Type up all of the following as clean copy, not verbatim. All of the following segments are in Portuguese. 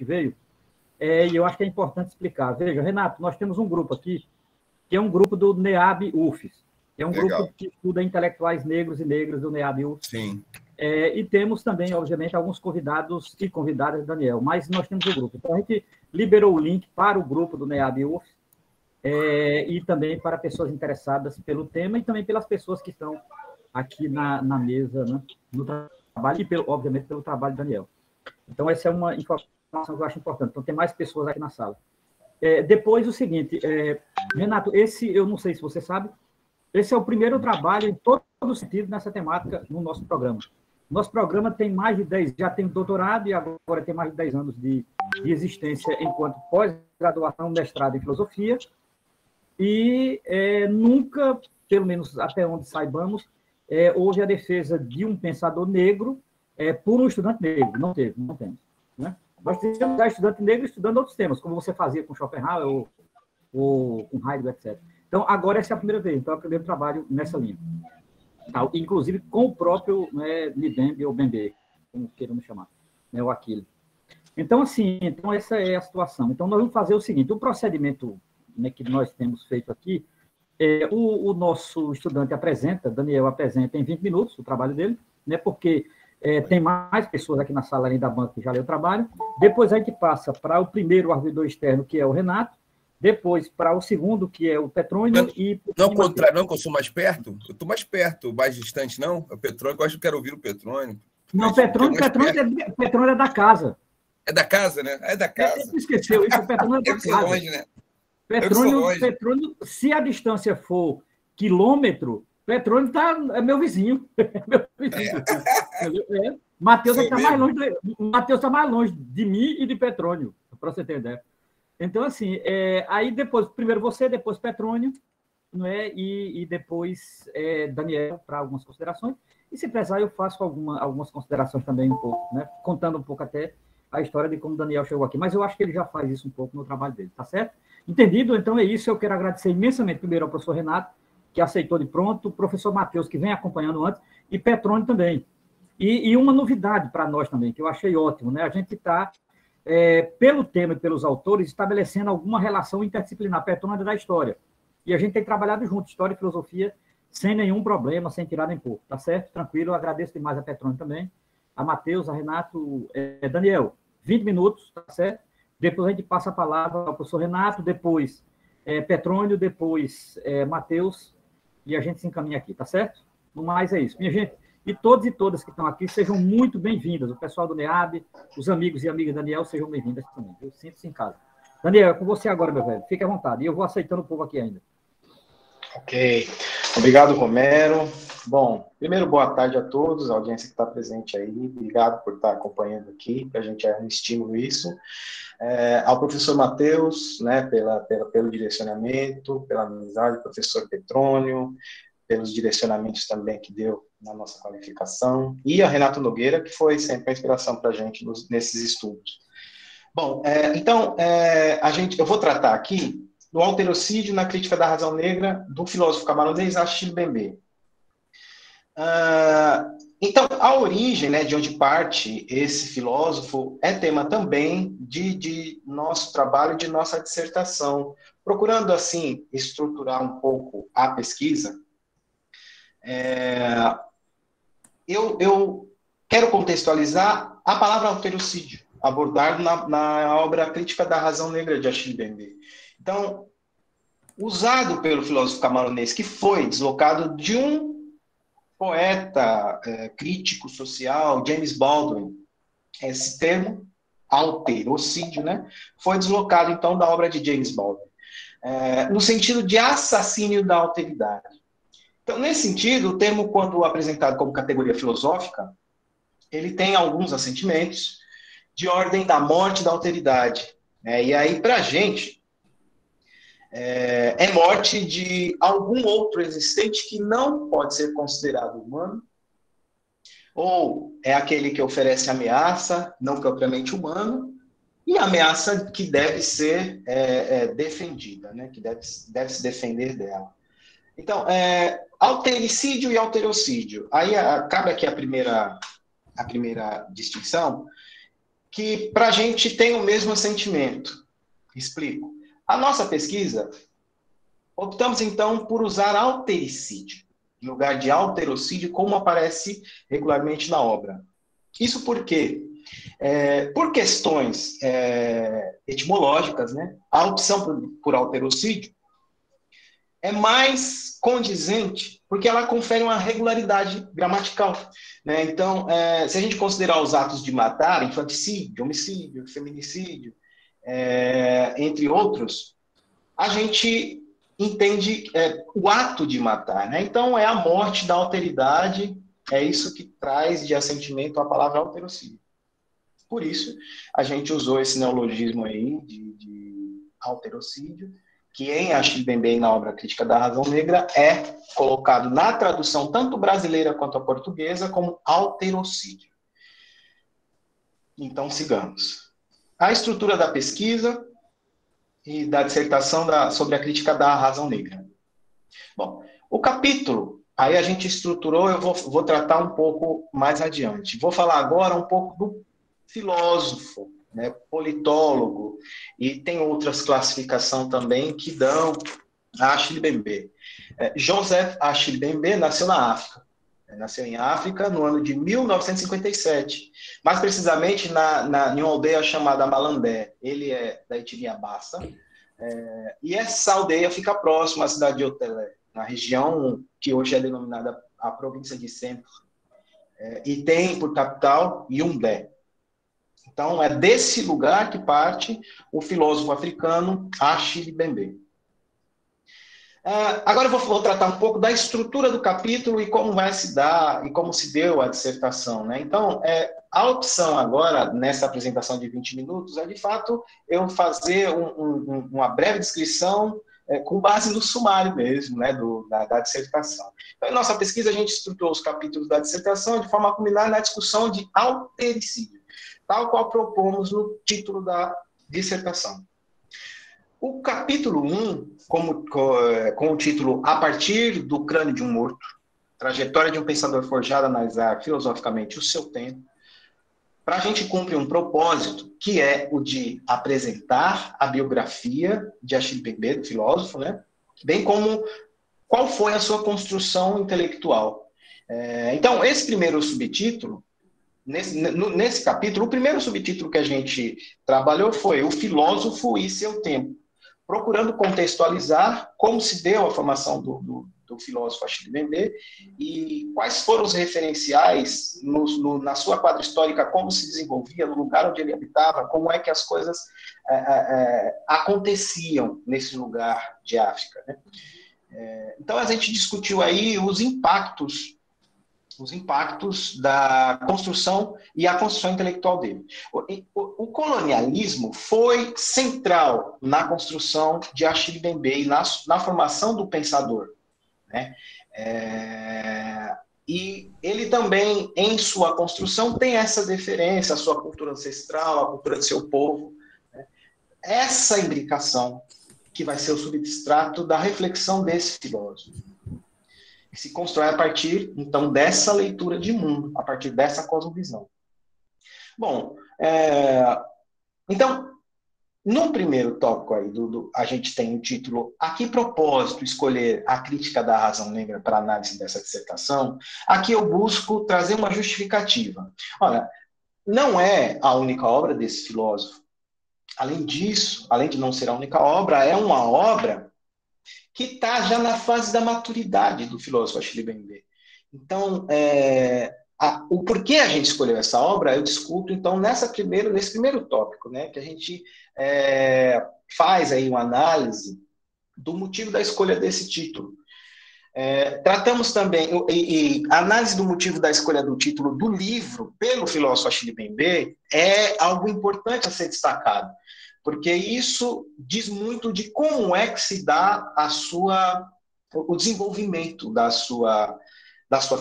que veio, e eu acho que é importante explicar. Veja, Renato, nós temos um grupo aqui, que é um grupo do NEAB-UFES, que é um Legal. grupo que estuda intelectuais negros e negras do NEAB-UFES. Sim. E temos também, obviamente, alguns convidados e convidadas, Daniel, mas nós temos o grupo. Então, a gente liberou o link para o grupo do NEAB-UFES, e também para pessoas interessadas pelo tema e também pelas pessoas que estão aqui na mesa, né, no trabalho e, obviamente, pelo trabalho do Daniel. Então, essa é uma informação que eu acho importante. Então, tem mais pessoas aqui na sala. Depois, o seguinte, Renato, eu não sei se você sabe, esse é o primeiro trabalho em todo sentido nessa temática no nosso programa. Nosso programa tem mais de 10, já tem doutorado e agora tem mais de 10 anos de existência enquanto pós-graduação, mestrado em filosofia, e nunca, pelo menos até onde saibamos, houve a defesa de um pensador negro por um estudante negro. Não temos. Né? Nós temos estudante negro estudando outros temas, como você fazia com Schopenhauer ou com Heidegger, etc. Então, agora essa é a primeira vez. Então, é o primeiro trabalho nessa linha. Tá? Inclusive com o próprio Mbembe ou Bembe, como queiramos chamar, o Aquile. Então, assim, essa é a situação. Então, nós vamos fazer o seguinte, o procedimento que nós temos feito aqui, o nosso estudante apresenta, Daniel apresenta em 20 minutos o trabalho dele, porque tem mais pessoas aqui na sala além da banca que já leu o trabalho. Depois a gente passa para o primeiro arguidor externo, que é o Renato, depois para o segundo, que é o Petrônio. Não, contrário, não, que eu sou mais perto. Eu estou mais perto, mais distante, não. O Petrônio, eu acho que quero ouvir o Petrônio. Não, Petrônio é da casa. É da casa, né? É da casa. Você esqueceu isso, o Petrônio é da casa. Longe, né? Petrônio, se a distância for quilômetro, Petrônio é meu vizinho. Matheus está mais longe de mim e de Petrônio, para você ter ideia. Então, assim, aí depois, primeiro você, depois Petrônio, não é? E depois Daniel, para algumas considerações. E, se precisar, eu faço algumas considerações também um pouco, né? Contando um pouco até a história de como Daniel chegou aqui. Mas eu acho que ele já faz isso um pouco no trabalho dele, tá certo? Entendido? Então é isso. Eu quero agradecer imensamente primeiro ao professor Renato, que aceitou de pronto, o professor Matheus, que vem acompanhando antes, e Petrônio também. E uma novidade para nós também, que eu achei ótimo, né? A gente está, pelo tema e pelos autores, estabelecendo alguma relação interdisciplinar. Petrônio é da história. E a gente tem trabalhado junto, história e filosofia, sem nenhum problema, sem tirar nem pôr. Tá certo? Tranquilo. Eu agradeço demais a Petrônio também, a Matheus, a Renato, Daniel. 20 minutos, tá certo? Depois a gente passa a palavra ao professor Renato, depois Petrônio, depois Matheus, e a gente se encaminha aqui, tá certo? No mais é isso. Minha gente, e todos e todas que estão aqui, sejam muito bem-vindas. O pessoal do NEAB, os amigos e amigas Daniel, sejam bem-vindas também. Eu sinto-se em casa. Daniel, é com você agora, meu velho. Fique à vontade. E eu vou aceitando o povo aqui ainda. Ok. Obrigado, Romero. Bom, primeiro, boa tarde a todos, a audiência que está presente aí. Obrigado por estar acompanhando aqui, para a gente é um estímulo isso. Ao professor Matheus, né, pelo direcionamento, pela amizade, professor Petrônio, pelos direcionamentos também que deu na nossa qualificação, e a Renato Nogueira, que foi sempre a inspiração para a gente nesses estudos. Bom, então, eu vou tratar aqui do alterocídio na crítica da razão negra do filósofo camarões Achille Mbembe. Então, a origem, né, de onde parte esse filósofo é tema também de nosso trabalho, de nossa dissertação. Procurando, assim, estruturar um pouco a pesquisa, eu quero contextualizar a palavra alterocídio, abordado na obra Crítica da Razão Negra de Achille Mbembe. Então, usado pelo filósofo camaronês, que foi deslocado de um poeta, crítico social, James Baldwin, esse termo, alterocídio, né, foi deslocado, então, da obra de James Baldwin, no sentido de assassínio da alteridade. Então, nesse sentido, o termo, quando apresentado como categoria filosófica, ele tem alguns assentimentos de ordem da morte da alteridade. E aí, para a gente, é morte de algum outro existente que não pode ser considerado humano, ou é aquele que oferece ameaça, não propriamente humano, e ameaça que deve ser defendida, né? Que deve se defender dela. Então, altericídio e alterocídio. Aí cabe aqui a primeira distinção, que para a gente tem o mesmo sentimento. Explico. A nossa pesquisa, optamos então por usar altericídio, em lugar de alterocídio, como aparece regularmente na obra. Isso por quê? Por questões etimológicas, né, a opção por alterocídio é mais condizente, porque ela confere uma regularidade gramatical. Né? Então, se a gente considerar os atos de matar, infanticídio, homicídio, feminicídio, entre outros, a gente entende o ato de matar. Né? Então, é a morte da alteridade, é isso que traz de assentimento a palavra alterocídio. Por isso, a gente usou esse neologismo aí de alterocídio, que em Achille Mbembe, na obra Crítica da Razão Negra, é colocado na tradução tanto brasileira quanto a portuguesa como alterocídio. Então, sigamos. A estrutura da pesquisa e da dissertação sobre a Crítica da Razão Negra. Bom, o capítulo, aí a gente estruturou, eu vou tratar um pouco mais adiante. Vou falar agora um pouco do filósofo, né, politólogo, e tem outras classificações também que dão a Achille Mbembe. Joseph Achille Mbembe nasceu na África. Nasceu em África no ano de 1957, mais precisamente em uma aldeia chamada Malambé. Ele é da etnia Bassa, e essa aldeia fica próxima à cidade de Otelé, na região que hoje é denominada a província de Centro, e tem por capital Yaoundé. Então, é desse lugar que parte o filósofo africano Achille Mbembe. Agora eu vou tratar um pouco da estrutura do capítulo e como vai se dar, e como se deu a dissertação. Né? Então, a opção agora, nessa apresentação de 20 minutos, é de fato eu fazer uma breve descrição com base no sumário mesmo, né, da dissertação. Então, em nossa pesquisa, a gente estruturou os capítulos da dissertação de forma a culminar na discussão de altericídio, tal qual propomos no título da dissertação. O capítulo 1, com o título A partir do crânio de um morto, trajetória de um pensador forjado a analisar filosoficamente o seu tempo, para a gente cumprir um propósito, que é o de apresentar a biografia de Achille Mbembe, do filósofo, né? Bem como qual foi a sua construção intelectual. Então, esse primeiro subtítulo, nesse capítulo, o primeiro subtítulo que a gente trabalhou foi O Filósofo e Seu Tempo, procurando contextualizar como se deu a formação do filósofo Achille Mbembe e quais foram os referenciais na sua quadra histórica, como se desenvolvia, no lugar onde ele habitava, como é que as coisas aconteciam nesse lugar de África. Né? Então, a gente discutiu aí os impactos da construção e a construção intelectual dele. O colonialismo foi central na construção de Achille Mbembe e na formação do pensador. Né? E ele também, em sua construção, tem essa deferência à sua cultura ancestral, à cultura do seu povo. Né? Essa imbricação que vai ser o substrato da reflexão desse filósofo, que se constrói a partir, então, dessa leitura de mundo, a partir dessa cosmovisão. Bom, então, no primeiro tópico aí, a gente tem o título A que propósito escolher a crítica da razão negra para análise dessa dissertação? Aqui eu busco trazer uma justificativa. Olha, não é a única obra desse filósofo. Além disso, além de não ser a única obra, é uma obra que está já na fase da maturidade do filósofo Achille Mbembe. Então, o porquê a gente escolheu essa obra, eu discuto, então, nesse primeiro tópico, né, que a gente faz aí uma análise do motivo da escolha desse título. Tratamos também, a análise do motivo da escolha do título do livro pelo filósofo Achille Mbembe é algo importante a ser destacado, porque isso diz muito de como é que se dá o desenvolvimento da sua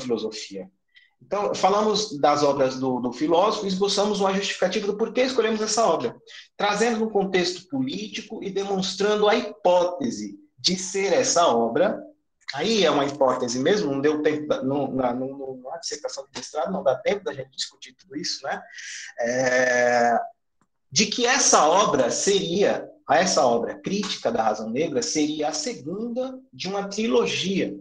filosofia. Então, falamos das obras do filósofo e esboçamos uma justificativa do porquê escolhemos essa obra, trazendo um contexto político e demonstrando a hipótese de ser essa obra Aí é uma hipótese mesmo, não deu tempo, na dissertação de mestrado, não dá tempo da gente discutir tudo isso, né? De que essa obra Crítica da Razão Negra, seria a segunda de uma trilogia,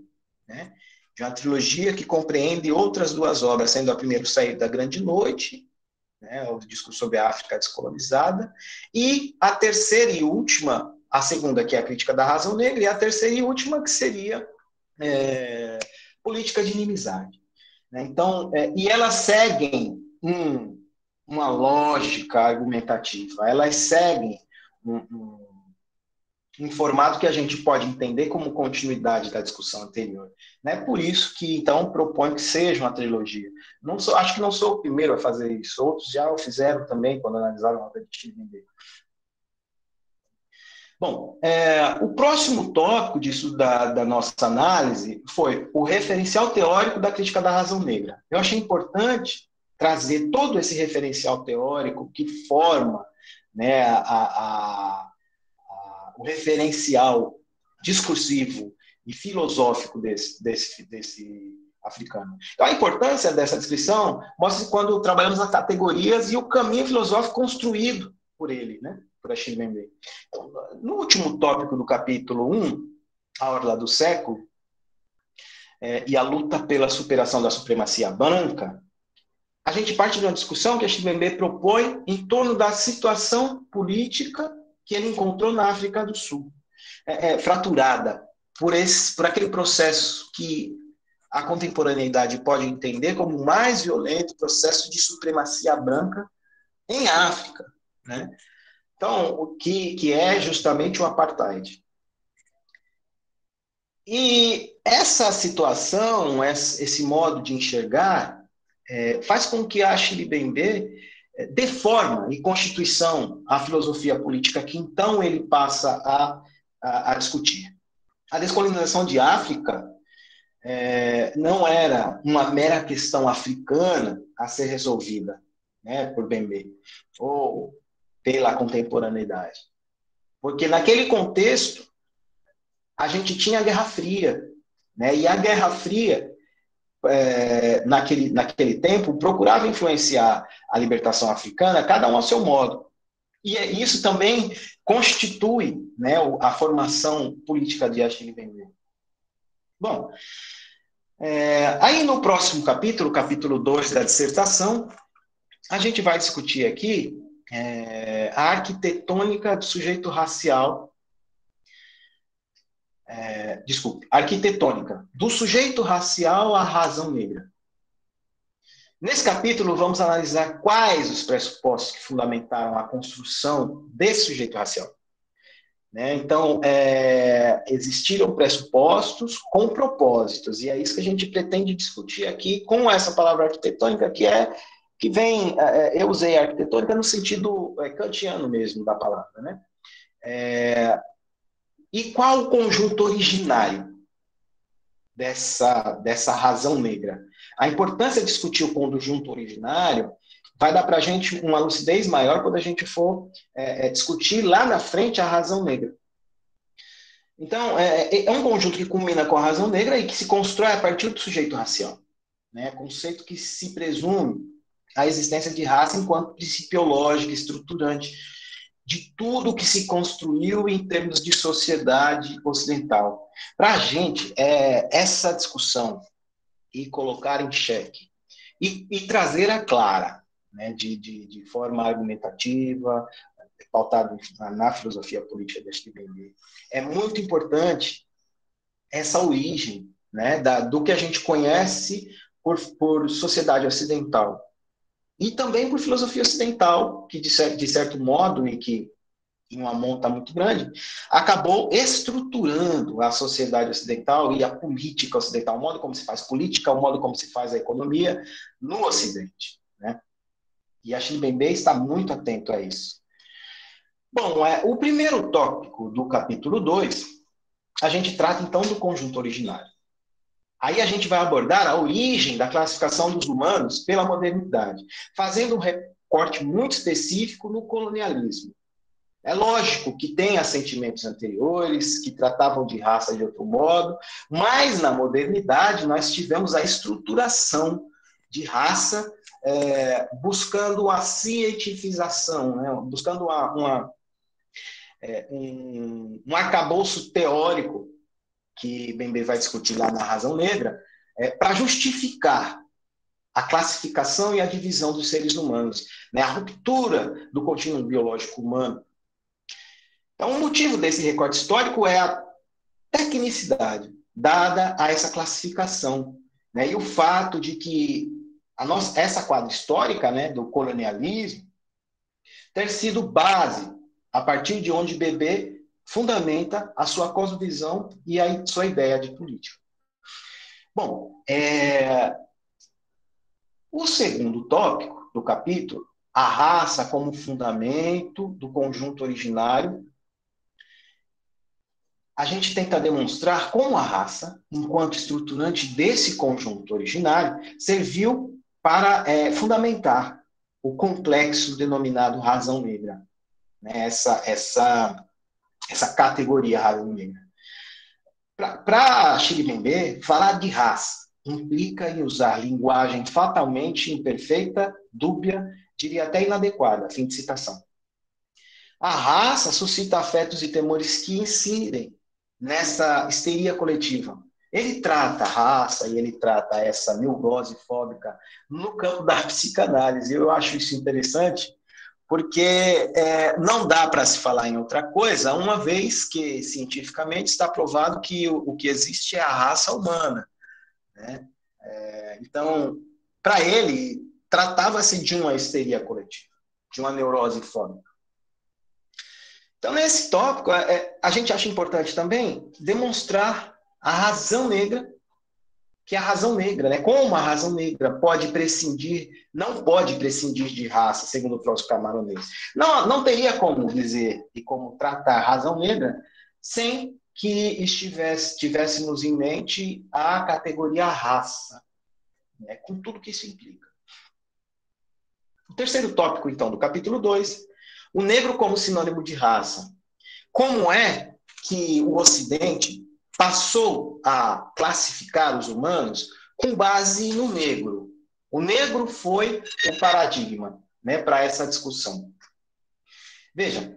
né? De uma trilogia que compreende outras duas obras, sendo a primeira o Sair da Grande Noite, né, o discurso sobre a África descolonizada, e a terceira e última, a segunda, que é a Crítica da Razão Negra, e a terceira e última, que seria Política de Inimizade. Né? Então, e elas seguem uma lógica argumentativa, elas seguem um formato que a gente pode entender como continuidade da discussão anterior. Né? Por isso que, então, proponho que seja uma trilogia. Acho que não sou o primeiro a fazer isso, outros já o fizeram também, quando analisaram a obra de Chimbembe. Bom, o próximo tópico disso da nossa análise foi o referencial teórico da crítica da razão negra. Eu achei importante trazer todo esse referencial teórico que forma, né, o referencial discursivo e filosófico desse africano. Então, a importância dessa descrição mostra quando trabalhamos nas categorias e o caminho filosófico construído por ele, né? Por Achille Mbembe. Então, no último tópico do capítulo 1, a orla do século, e a luta pela superação da supremacia branca, a gente parte de uma discussão que Achille Mbembe propõe em torno da situação política que ele encontrou na África do Sul, fraturada por aquele processo que a contemporaneidade pode entender como o mais violento processo de supremacia branca em África, né? Então, o que é justamente o apartheid. E essa situação, esse modo de enxergar, faz com que Achille Mbembe deforma em Constituição a filosofia política que então ele passa a discutir. A descolonização de África não era uma mera questão africana a ser resolvida, né, por Mbembe, ou pela contemporaneidade. Porque naquele contexto, a gente tinha a Guerra Fria, né, e a Guerra Fria, naquele tempo, procurava influenciar a libertação africana, cada um ao seu modo. E isso também constitui, né, a formação política de Achille Mbembe. Bom, aí no próximo capítulo, capítulo 2 da dissertação, a gente vai discutir aqui a arquitetônica do sujeito racial, arquitetônica do sujeito racial à razão negra. Nesse capítulo, vamos analisar quais os pressupostos que fundamentaram a construção desse sujeito racial. Né? Então, existiram pressupostos com propósitos, e é isso que a gente pretende discutir aqui com essa palavra arquitetônica, que vem, eu usei a arquitetônica no sentido kantiano mesmo da palavra, né? E qual o conjunto originário dessa razão negra? A importância de discutir o conjunto originário vai dar para a gente uma lucidez maior quando a gente for discutir lá na frente a razão negra. Então, é um conjunto que culmina com a razão negra e que se constrói a partir do sujeito racial, né? Conceito que se presume a existência de raça enquanto princípio lógico, estruturante de tudo que se construiu em termos de sociedade ocidental. Para a gente, essa discussão e colocar em xeque e trazer a clara, né, de forma argumentativa, pautada na filosofia política de Achille Mbembe, é muito importante essa origem, né, do que a gente conhece por sociedade ocidental. E também por filosofia ocidental, que de certo modo, e que em uma monta muito grande, acabou estruturando a sociedade ocidental e a política ocidental, o modo como se faz política, o modo como se faz a economia no Ocidente. Né? E Achille Mbembe está muito atento a isso. Bom, o primeiro tópico do capítulo 2, a gente trata então do conjunto originário. Aí a gente vai abordar a origem da classificação dos humanos pela modernidade, fazendo um recorte muito específico no colonialismo. É lógico que tem assentimentos anteriores, que tratavam de raça de outro modo, mas na modernidade nós tivemos a estruturação de raça, buscando a cientificação, né? Buscando um arcabouço teórico, que Bembe vai discutir lá na Razão Negra, para justificar a classificação e a divisão dos seres humanos, né? A ruptura do contínuo biológico humano. Então, o motivo desse recorte histórico é a tecnicidade dada a essa classificação, né? E o fato de que essa quadra histórica, né, do colonialismo ter sido base a partir de onde Bembe fundamenta a sua cosmovisão e a sua ideia de política. Bom, o segundo tópico do capítulo, a raça como fundamento do conjunto originário, a gente tenta demonstrar como a raça, enquanto estruturante desse conjunto originário, serviu para fundamentar o complexo denominado razão negra, né? Essa categoria razão negra. Para Achille Bembe, falar de raça implica em usar linguagem fatalmente imperfeita, dúbia, diria até inadequada, fim de citação. A raça suscita afetos e temores que incidem nessa histeria coletiva. Ele trata a raça e ele trata essa neurose fóbica no campo da psicanálise. Eu acho isso interessante, porque não dá para se falar em outra coisa, uma vez que cientificamente está provado que o que existe é a raça humana, né? Então, para ele, tratava-se de uma histeria coletiva, de uma neurose fóbica. Então, nesse tópico, a gente acha importante também demonstrar a razão negra, que é a razão negra, né? Como a razão negra não pode prescindir de raça, segundo o filósofo Camarões. Não teria como dizer e como tratar a razão negra sem que tivéssemos em mente a categoria raça, né? Com tudo que isso implica. O terceiro tópico, então, do capítulo 2, o negro como sinônimo de raça. Como é que o Ocidente passou a classificar os humanos com base no negro? O negro foi o paradigma, né, para essa discussão. Veja,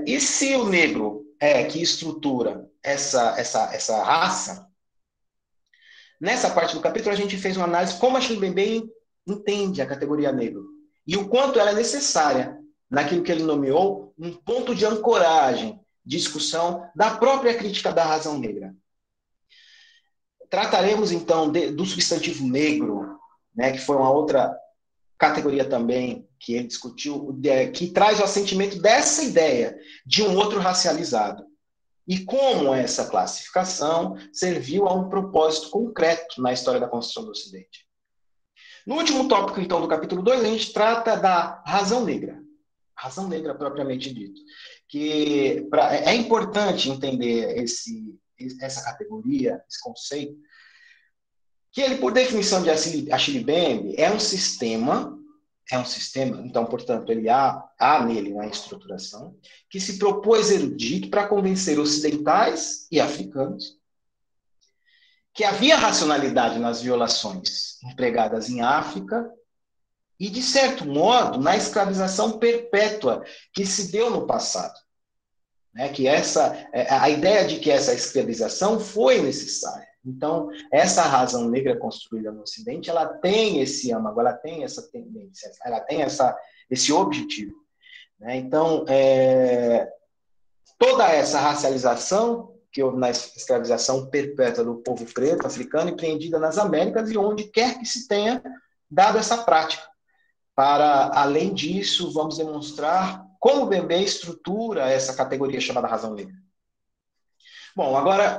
e se o negro que estrutura essa raça, nessa parte do capítulo a gente fez uma análise como a Achille Bembe entende a categoria negro e o quanto ela é necessária naquilo que ele nomeou um ponto de ancoragem, discussão da própria crítica da razão negra. Trataremos, então, do substantivo negro, né, que foi uma outra categoria também que ele discutiu, que traz o assentimento dessa ideia de um outro racializado. E como essa classificação serviu a um propósito concreto na história da construção do Ocidente. No último tópico, então, do capítulo 2, a gente trata da razão negra. Razão negra propriamente dito. Que é importante entender essa categoria, esse conceito, que ele, por definição de Achille Bembe, é um sistema, então, portanto, ele há nele uma estruturação, que se propôs erudito para convencer ocidentais e africanos que havia racionalidade nas violações empregadas em África e, de certo modo, na escravização perpétua que se deu no passado. Né? Que a ideia de que essa escravização foi necessária. Então, essa razão negra construída no Ocidente, ela tem esse âmago, ela tem essa tendência, ela tem esse objetivo. Né? Então, toda essa racialização que houve na escravização perpétua do povo preto, africano, empreendida nas Américas e onde quer que se tenha dado essa prática. Além disso, vamos demonstrar como Bembe estrutura essa categoria chamada razão negra. Bom, agora,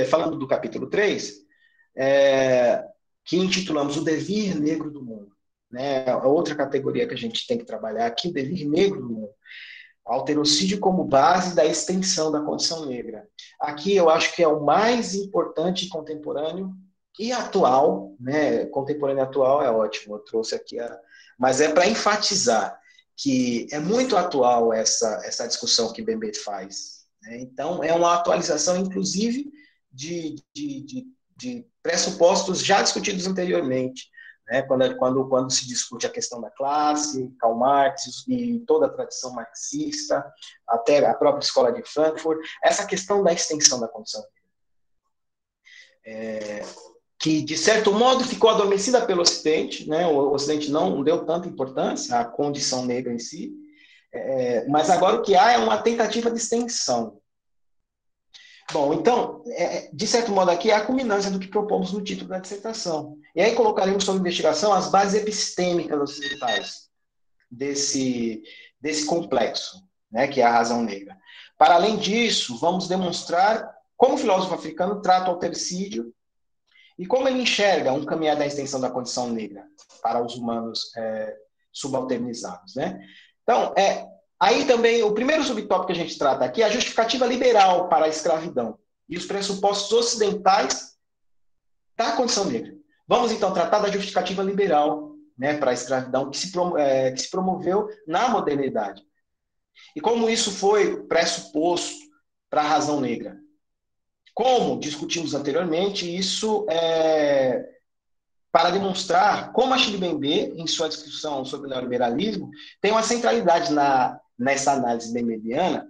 falando do capítulo 3, que intitulamos O Devir Negro do Mundo. Né? A outra categoria que a gente tem que trabalhar aqui, o devir negro do mundo. Alterocídio como base da extensão da condição negra. Aqui eu acho que é o mais importante contemporâneo e atual, né? Contemporâneo e atual é ótimo, eu trouxe aqui mas é para enfatizar que é muito atual essa discussão que Bembe faz, né? Então, é uma atualização, inclusive, de pressupostos já discutidos anteriormente, né? Quando se discute a questão da classe, Karl Marx e toda a tradição marxista, até a própria escola de Frankfurt, essa questão da extensão da condição que, de certo modo, ficou adormecida pelo Ocidente, né? O Ocidente não deu tanta importância à condição negra em si, mas agora o que há é uma tentativa de extensão. Bom, então, de certo modo aqui é a culminância do que propomos no título da dissertação. E aí colocaremos sob investigação as bases epistêmicas ocidentais desse complexo, né, que é a razão negra. Para além disso, vamos demonstrar como o filósofo africano trata o autericídio e como ele enxerga um caminhar da extensão da condição negra para os humanos subalternizados, né? Então, aí também, o primeiro subtópico que a gente trata aqui é a justificativa liberal para a escravidão e os pressupostos ocidentais da condição negra. Vamos, então, tratar da justificativa liberal, né, para a escravidão que se promoveu na modernidade. E como isso foi pressuposto para a razão negra. Como discutimos anteriormente, isso para demonstrar como Achille Mbembe, em sua discussão sobre o neoliberalismo, tem uma centralidade nessa análise bembembiana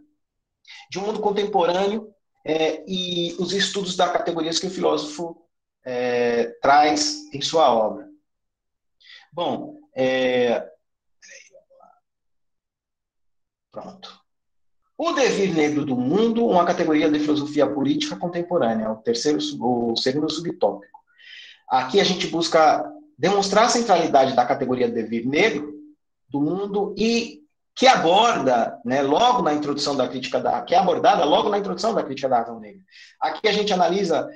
de um mundo contemporâneo e os estudos das categorias que o filósofo traz em sua obra. Bom, pronto. O devir negro do mundo, uma categoria de filosofia política contemporânea, o segundo subtópico. Aqui a gente busca demonstrar a centralidade da categoria devir negro do mundo e que aborda, né, logo na introdução da crítica que é abordada logo na introdução da crítica da razão negra. Aqui a gente analisa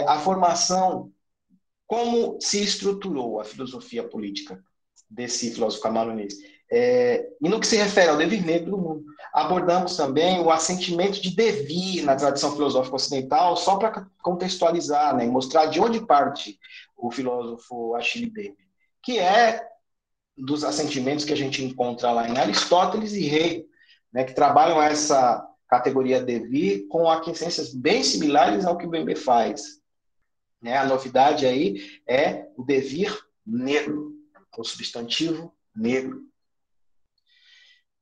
a formação, como se estruturou a filosofia política desse filósofo camaronês. E no que se refere ao devir negro do mundo, abordamos também o assentimento de devir na tradição filosófica ocidental, só para contextualizar, né, e mostrar de onde parte o filósofo Achille Mbembe, que é dos assentimentos que a gente encontra lá em Aristóteles e Hegel, né, que trabalham essa categoria devir com aquiescências bem similares ao que o Mbembe faz. Né, a novidade aí é o devir negro, o substantivo negro,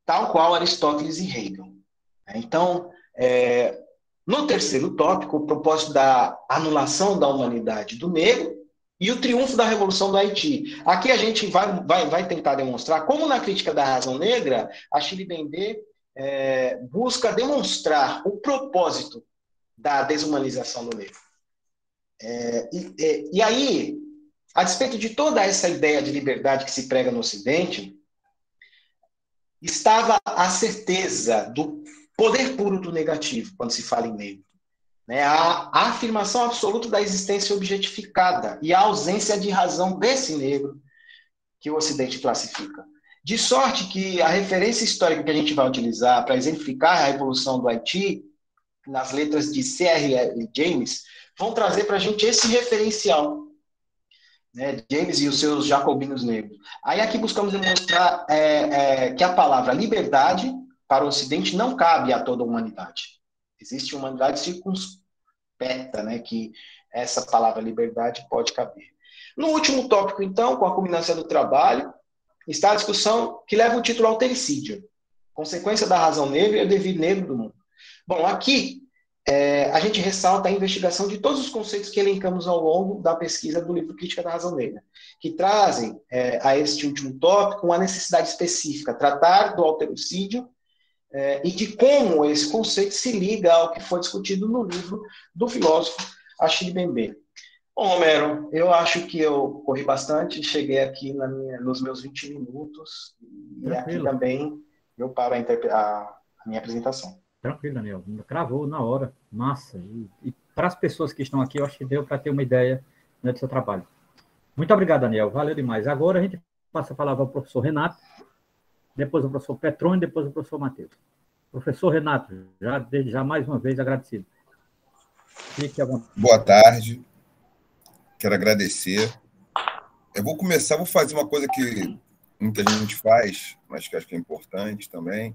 tal qual Aristóteles e Hegel. Então, no terceiro tópico, o propósito da anulação da humanidade do negro e o triunfo da Revolução do Haiti. Aqui a gente vai tentar demonstrar como, na crítica da razão negra, Achille Mbembe busca demonstrar o propósito da desumanização do negro. E aí, a despeito de toda essa ideia de liberdade que se prega no Ocidente, estava a certeza do poder puro do negativo, quando se fala em negro. Né? A afirmação absoluta da existência objetificada e a ausência de razão desse negro que o Ocidente classifica. De sorte que a referência histórica que a gente vai utilizar para exemplificar a Revolução do Haiti, nas letras de C.R. James, vão trazer para a gente esse referencial. Né, James e os seus jacobinos negros. Aí aqui buscamos demonstrar que a palavra liberdade para o Ocidente não cabe a toda a humanidade. Existe uma humanidade circunspecta, né, que essa palavra liberdade pode caber. No último tópico, então, com a culminância do trabalho, está a discussão que leva o título Autericídio, consequência da razão negra e o devir negro do mundo. Bom, aqui a gente ressalta a investigação de todos os conceitos que elencamos ao longo da pesquisa do livro Crítica da Razão Negra, que trazem a este último tópico uma necessidade específica, tratar do autericídio e de como esse conceito se liga ao que foi discutido no livro do filósofo Achille Mbembe. Bom, Homero, eu acho que eu corri bastante, cheguei aqui nos meus 20 minutos, e aqui também eu paro a minha apresentação. Tranquilo, Daniel. Cravou na hora. Massa. E para as pessoas que estão aqui, eu acho que deu para ter uma ideia, né, do seu trabalho. Muito obrigado, Daniel. Valeu demais. Agora a gente passa a palavra ao professor Renato, depois ao professor Petrone, depois ao professor Matheus. Professor Renato, desde já mais uma vez agradecido. Fique à vontade. Boa tarde. Quero agradecer. Eu vou fazer uma coisa que muita gente faz, mas que acho que é importante também,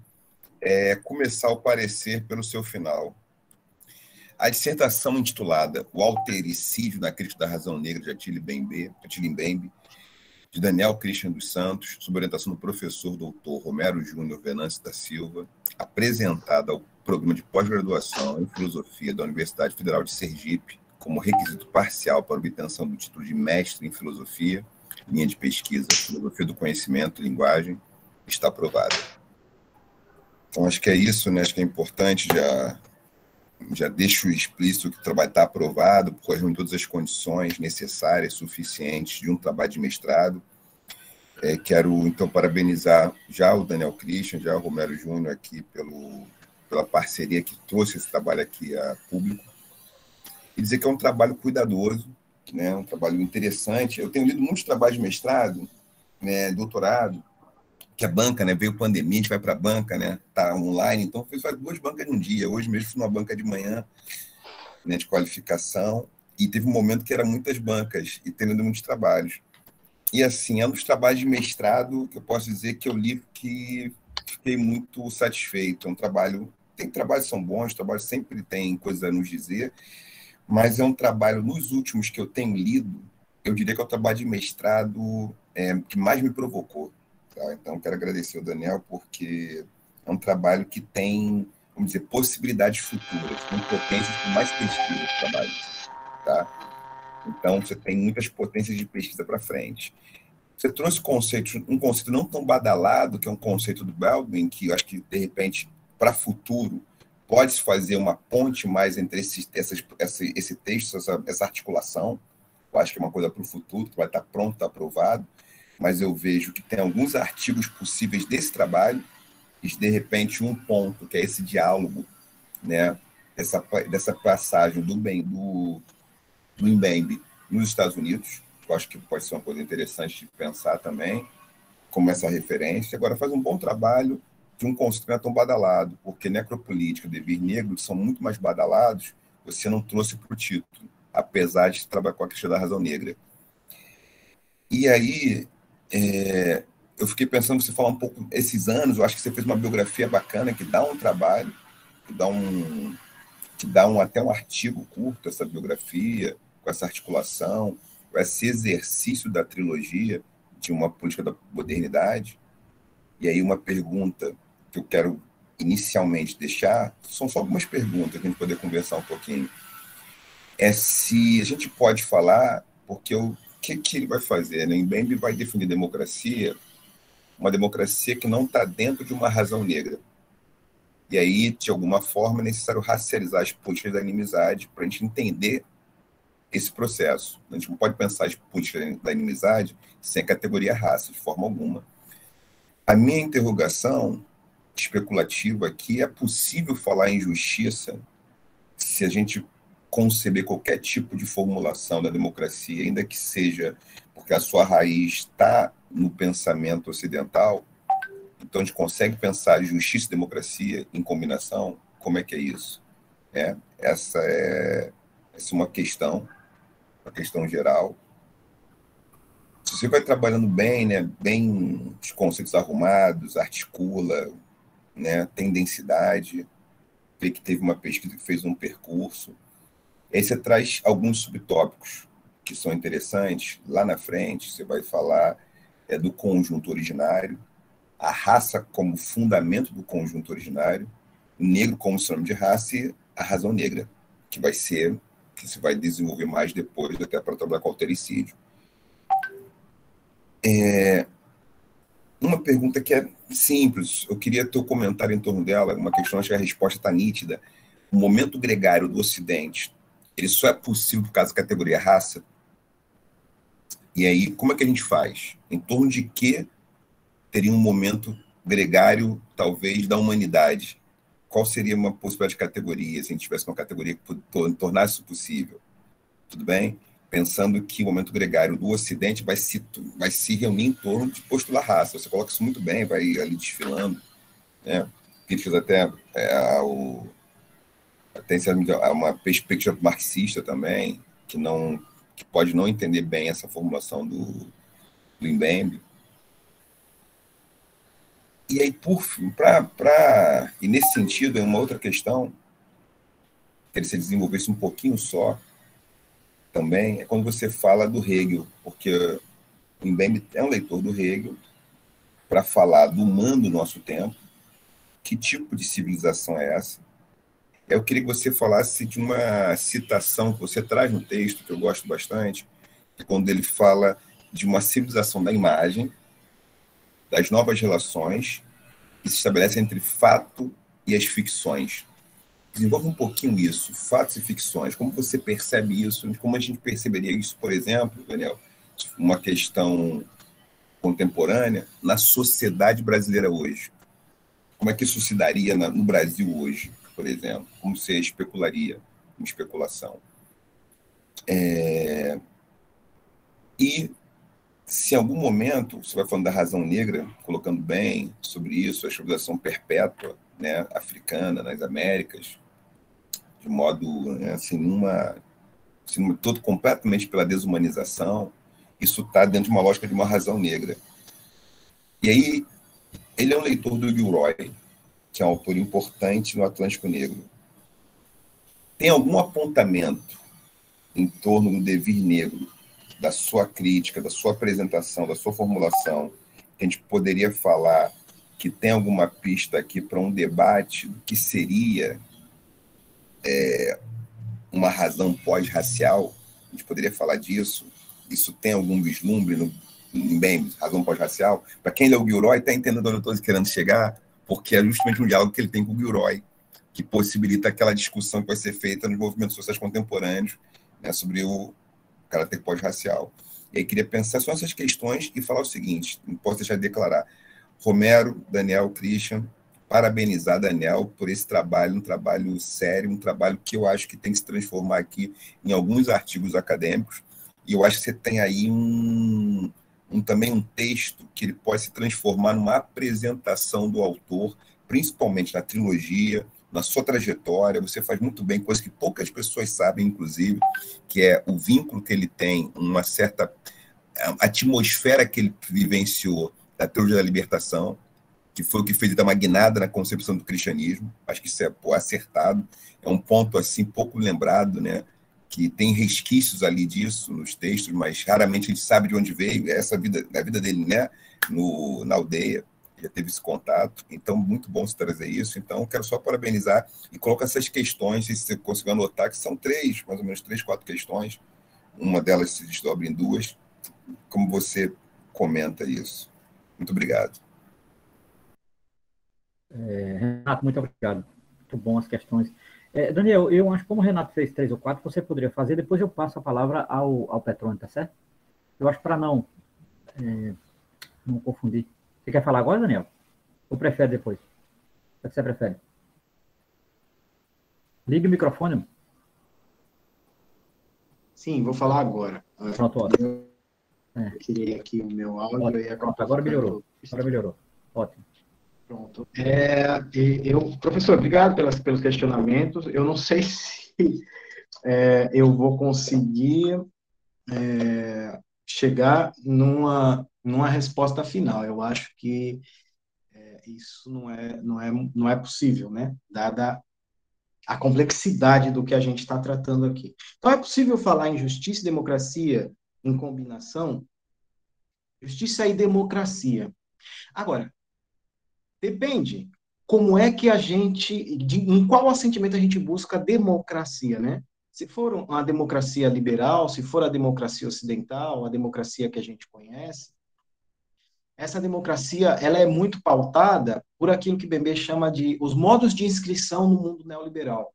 é começar o parecer pelo seu final. A dissertação intitulada O Altericídio na Crítica da Razão Negra, de Attila Mbembe, de Daniel Christian dos Santos, sob orientação do professor doutor Romero Júnior Venâncio da Silva, apresentada ao programa de pós-graduação em Filosofia da Universidade Federal de Sergipe, como requisito parcial para obtenção do título de mestre em Filosofia, linha de pesquisa, Filosofia do Conhecimento e Linguagem, está aprovada. Então, acho que é isso, né? Acho que é importante, já deixo explícito que o trabalho está aprovado, porque reúne todas as condições necessárias, suficientes de um trabalho de mestrado. Quero, então, parabenizar já o Daniel Christian, já o Romero Júnior aqui pela parceria que trouxe esse trabalho aqui a público, e dizer que é um trabalho cuidadoso, né, um trabalho interessante. Eu tenho lido muitos trabalhos de mestrado, né, doutorado, que a banca, né, veio pandemia, a gente vai para a banca, né, tá online, então faz 2 bancas em um dia. Hoje mesmo fui numa banca de manhã, né, de qualificação, e teve um momento que eram muitas bancas e tendo muitos trabalhos. E assim, é um dos trabalhos de mestrado que eu posso dizer que eu li que fiquei muito satisfeito. É um trabalho, tem trabalhos que são bons, trabalhos sempre tem coisa a nos dizer, mas é um trabalho, nos últimos que eu tenho lido, eu diria que é o trabalho de mestrado que mais me provocou. Tá? Então, quero agradecer ao Daniel, porque é um trabalho que tem, vamos dizer, possibilidades futuras, tem potências para mais pesquisa do trabalho. Tá? Então, você tem muitas potências de pesquisa para frente. Você trouxe um conceito não tão badalado, que é um conceito do Baldwin, que eu acho que, de repente, para futuro, pode-se fazer uma ponte mais entre esse texto, essa articulação. Eu acho que é uma coisa para o futuro, que vai estar pronto, está aprovado, mas eu vejo que tem alguns artigos possíveis desse trabalho, e, de repente, um ponto, que é esse diálogo, né, dessa passagem do Mbembe nos Estados Unidos, eu acho que pode ser uma coisa interessante de pensar também, como essa referência. Agora, faz um bom trabalho de um conceito que não é tão badalado, porque necropolítica e dever negro são muito mais badalados, você não trouxe para o título, apesar de trabalhar com a questão da razão negra. E aí, eu fiquei pensando, você falar um pouco, esses anos, eu acho que você fez uma biografia bacana, que dá um trabalho, que dá até um artigo curto, essa biografia, com essa articulação, com esse exercício da trilogia de uma política da modernidade. E aí uma pergunta que eu quero inicialmente deixar, são só algumas perguntas para a gente poder conversar um pouquinho, é se a gente pode falar, porque o que ele vai fazer? Né? Mbembe vai definir democracia, uma democracia que não está dentro de uma razão negra. E aí, de alguma forma, é necessário racializar as políticas da inimizade para a gente entender esse processo. A gente não pode pensar as políticas da inimizade sem a categoria raça, de forma alguma. A minha interrogação especulativa aqui: é possível falar em justiça se a gente conceber qualquer tipo de formulação da democracia, ainda que seja porque a sua raiz está no pensamento ocidental? Então, a gente consegue pensar justiça e democracia em combinação? Como é que é isso? Essa é uma questão geral. Se você vai trabalhando bem, né, bem os conceitos arrumados, articula, né, tem densidade, vê que teve uma pesquisa que fez um percurso, aí você traz alguns subtópicos que são interessantes. Lá na frente, você vai falar do conjunto originário, a raça como fundamento do conjunto originário, o negro como sinônimo de raça e a razão negra, que se vai desenvolver mais depois, até para trabalhar com altericídio. Uma pergunta que é simples, eu queria ter um comentário em torno dela, uma questão, acho que a resposta está nítida. O momento gregário do Ocidente, ele só é possível por causa da categoria raça? E aí, como é que a gente faz? Em torno de que teria um momento gregário, talvez, da humanidade? Qual seria uma possibilidade de categoria, se a gente tivesse uma categoria que tornasse isso possível? Tudo bem? Pensando que o momento gregário do Ocidente vai se reunir em torno de postular raça. Você coloca isso muito bem, vai ali desfilando, né? Críticas até uma perspectiva marxista também, que pode não entender bem essa formulação do Mbembe. E aí, e nesse sentido, é uma outra questão, queria que você desenvolvesse um pouquinho só também, é quando você fala do Hegel, porque o Mbembe é um leitor do Hegel, para falar do humano do nosso tempo, que tipo de civilização é essa. Eu queria que você falasse de uma citação que você traz no texto, que eu gosto bastante, quando ele fala de uma civilização da imagem, das novas relações que se estabelecem entre fato e as ficções. Desenvolve um pouquinho isso, fatos e ficções. Como você percebe isso? Como a gente perceberia isso, por exemplo, Daniel, uma questão contemporânea na sociedade brasileira hoje? Como é que isso se daria no Brasil hoje, por exemplo? Como você especularia, uma especulação? E se em algum momento você vai falando da razão negra, colocando bem sobre isso, a escravização perpétua, né, africana nas Américas, de modo, né, todo completamente pela desumanização, isso está dentro de uma lógica de uma razão negra. E aí, ele é um leitor do Gilroy, que é um autor importante no Atlântico Negro. Tem algum apontamento em torno do devir negro, da sua crítica, da sua apresentação, da sua formulação, que a gente poderia falar que tem alguma pista aqui para um debate do que seria uma razão pós-racial? A gente poderia falar disso? Isso tem algum vislumbre em bem razão pós-racial? Para quem lê o Gilroy, está entendendo onde eu estou querendo chegar, porque é justamente um diálogo que ele tem com o Gilroy, que possibilita aquela discussão que vai ser feita nos movimentos sociais contemporâneos, né, sobre o caráter pós-racial. E aí queria pensar só essas questões e falar o seguinte, não posso deixar de declarar. Romero, Daniel, Christian, parabenizar Daniel por esse trabalho, um trabalho sério, um trabalho que eu acho que tem que se transformar aqui em alguns artigos acadêmicos, e eu acho que você tem aí também um texto que ele pode se transformar numa apresentação do autor, principalmente na trilogia, na sua trajetória. Você faz muito bem, coisa que poucas pessoas sabem, inclusive, que é o vínculo que ele tem, uma certa atmosfera que ele vivenciou da teologia da libertação, que foi o que fez ele dar uma guinada na concepção do cristianismo. Acho que isso é acertado. É um ponto assim pouco lembrado, né? Que tem resquícios ali disso nos textos, mas raramente a gente sabe de onde veio. Essa vida, a vida dele, né? Na aldeia, já teve esse contato. Então, muito bom você trazer isso. Então, quero só parabenizar e colocar essas questões, se você conseguir anotar, que são mais ou menos 3, 4 questões. Uma delas se desdobra em 2. Como você comenta isso? Muito obrigado. Renato, muito obrigado. Muito bom as questões. Daniel, eu acho que como o Renato fez 3 ou 4, você poderia fazer, depois eu passo a palavra ao Petrone, tá certo? Eu acho para não confundir. Você quer falar agora, Daniel? Ou prefere depois? O que você prefere? Ligue o microfone. Sim, vou falar agora. Pronto, ótimo. Eu queria aqui o meu áudio. E pronto, agora melhorou. Agora melhorou. Ótimo. Pronto. Professor, obrigado pelos questionamentos. Eu não sei se eu vou conseguir chegar numa resposta final. Eu acho que isso não é possível, né? Dada a complexidade do que a gente está tratando aqui. Então, é possível falar em justiça e democracia em combinação? Justiça e democracia. Agora, depende como é que em qual assentimento a gente busca democracia, né? Se for uma democracia liberal, se for a democracia ocidental, a democracia que a gente conhece, essa democracia ela é muito pautada por aquilo que Bembe chama de os modos de inscrição no mundo neoliberal,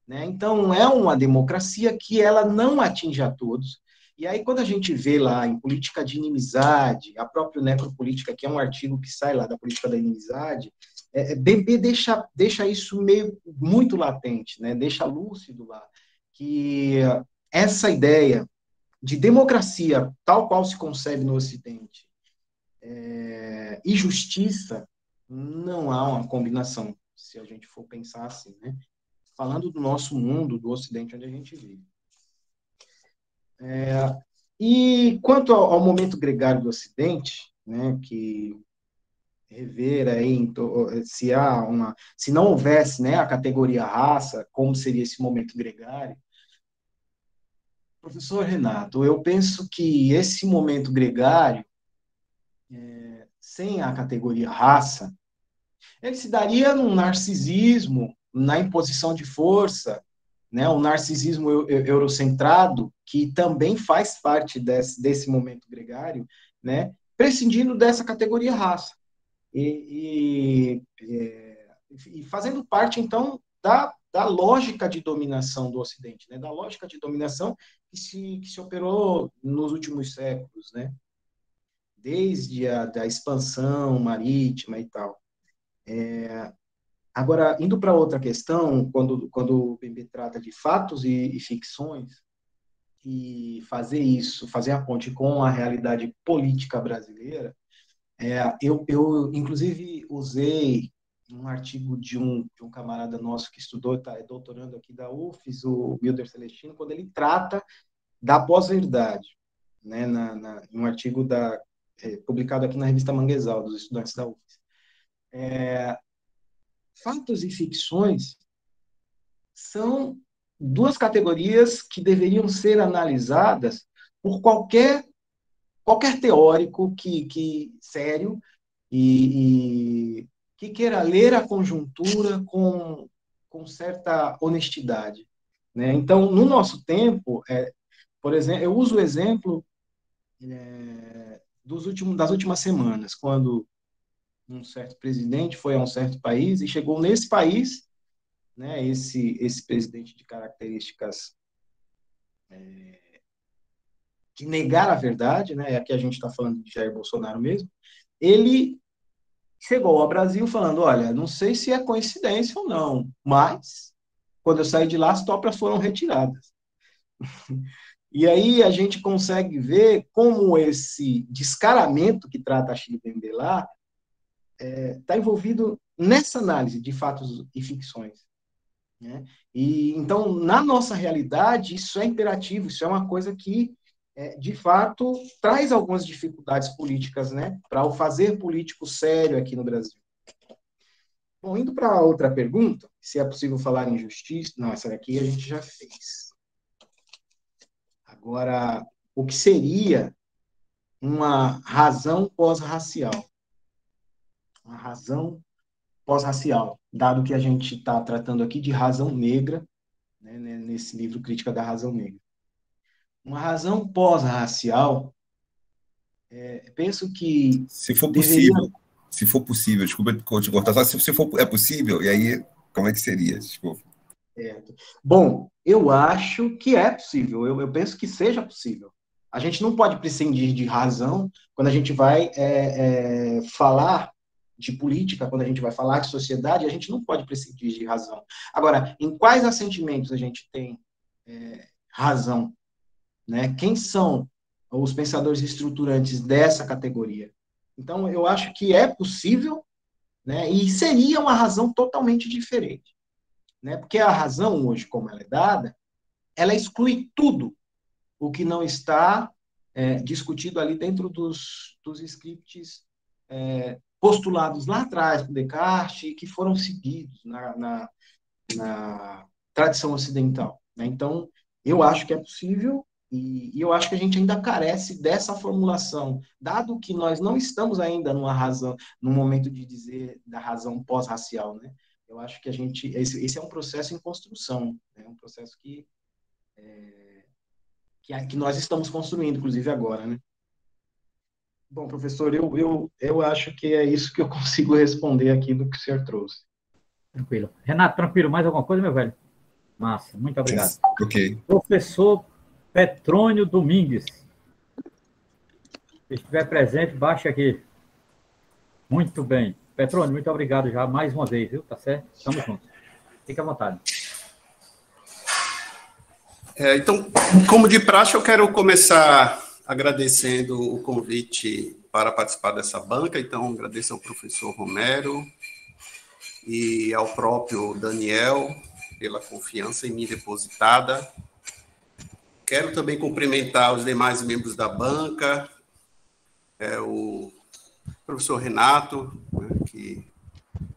né? Então, é uma democracia que ela não atinge a todos. E aí, quando a gente vê lá em política de inimizade, a própria necropolítica, que é um artigo que sai lá da política da inimizade, Bembe deixa isso muito latente, né? Deixa lúcido lá, que essa ideia de democracia, tal qual se concebe no Ocidente, e justiça, não há uma combinação, se a gente for pensar assim, né? Falando do nosso mundo, do Ocidente, onde a gente vive. E quanto ao momento gregário do Ocidente, né, que rever aí se não houvesse, né, a categoria raça, como seria esse momento gregário. Professor Renato, eu penso que esse momento gregário, sem a categoria raça, ele se daria num narcisismo, na imposição de força, né, um narcisismo eurocentrado, que também faz parte desse momento gregário, né, prescindindo dessa categoria raça. E fazendo parte, então, da lógica de dominação do Ocidente, né, da lógica de dominação que se operou nos últimos séculos, né, desde da expansão marítima e tal. Agora, indo para outra questão, quando o Bembe trata de fatos e ficções, e fazer a ponte com a realidade política brasileira, eu inclusive usei um artigo de um camarada nosso que estudou, é doutorando aqui da UFES, o Wilder Celestino, quando ele trata da pós-verdade, né, em um artigo publicado aqui na revista Manguezal, dos estudantes da UFES. Fatos e ficções são duas categorias que deveriam ser analisadas por qualquer teórico sério e que queira ler a conjuntura com certa honestidade, né? Então, no nosso tempo, por exemplo, eu uso o exemplo das últimas semanas, quando um certo presidente foi a um certo país e chegou nesse país, né, esse presidente de características de negar a verdade, né, aqui a gente está falando de Jair Bolsonaro mesmo, ele chegou ao Brasil falando, olha, não sei se é coincidência ou não, mas quando eu saí de lá, as tropas foram retiradas. E aí a gente consegue ver como esse descaramento que trata a Achille Mbembe lá está envolvido nessa análise de fatos e ficções, né? E então, na nossa realidade, isso é imperativo, isso é uma coisa que, de fato, traz algumas dificuldades políticas, né, para o fazer político sério aqui no Brasil. Bom, indo para outra pergunta, se é possível falar em justiça. Não, essa daqui a gente já fez. Agora, o que seria uma razão pós-racial? Uma razão pós-racial, dado que a gente está tratando aqui de razão negra, né, nesse livro Crítica da Razão Negra. Uma razão pós-racial, penso que se for possível, desculpa te cortar, só se for possível, e aí, como é que seria? Desculpa. Bom, eu acho que é possível, eu penso que seja possível. A gente não pode prescindir de razão quando a gente vai falar de política, quando a gente vai falar de sociedade, a gente não pode prescindir de razão. Agora, em quais assentimentos a gente tem razão? Né? Quem são os pensadores estruturantes dessa categoria? Então, eu acho que é possível, né? E seria uma razão totalmente diferente, né? Porque a razão hoje, como ela é dada, ela exclui tudo o que não está discutido ali dentro dos scripts postulados lá atrás por Descartes e que foram seguidos na tradição ocidental, né? Então, eu acho que é possível e eu acho que a gente ainda carece dessa formulação, dado que nós não estamos ainda num momento de dizer da razão pós-racial, né? Eu acho que esse é um processo em construção, né? Um processo que nós estamos construindo, inclusive agora, né? Bom, professor, eu acho que é isso que eu consigo responder aqui do que o senhor trouxe. Tranquilo. Renato, tranquilo, mais alguma coisa, meu velho? Massa, muito obrigado. Ok. Professor Petrônio Domingues. Se estiver presente, baixe aqui. Muito bem. Petrônio, muito obrigado já mais uma vez, viu? Tá certo? Estamos juntos. Fique à vontade. Então, como de praxe, eu quero começar agradecendo o convite para participar dessa banca. Então, agradeço ao professor Romero e ao próprio Daniel pela confiança em mim depositada. Quero também cumprimentar os demais membros da banca, o professor Renato, né, que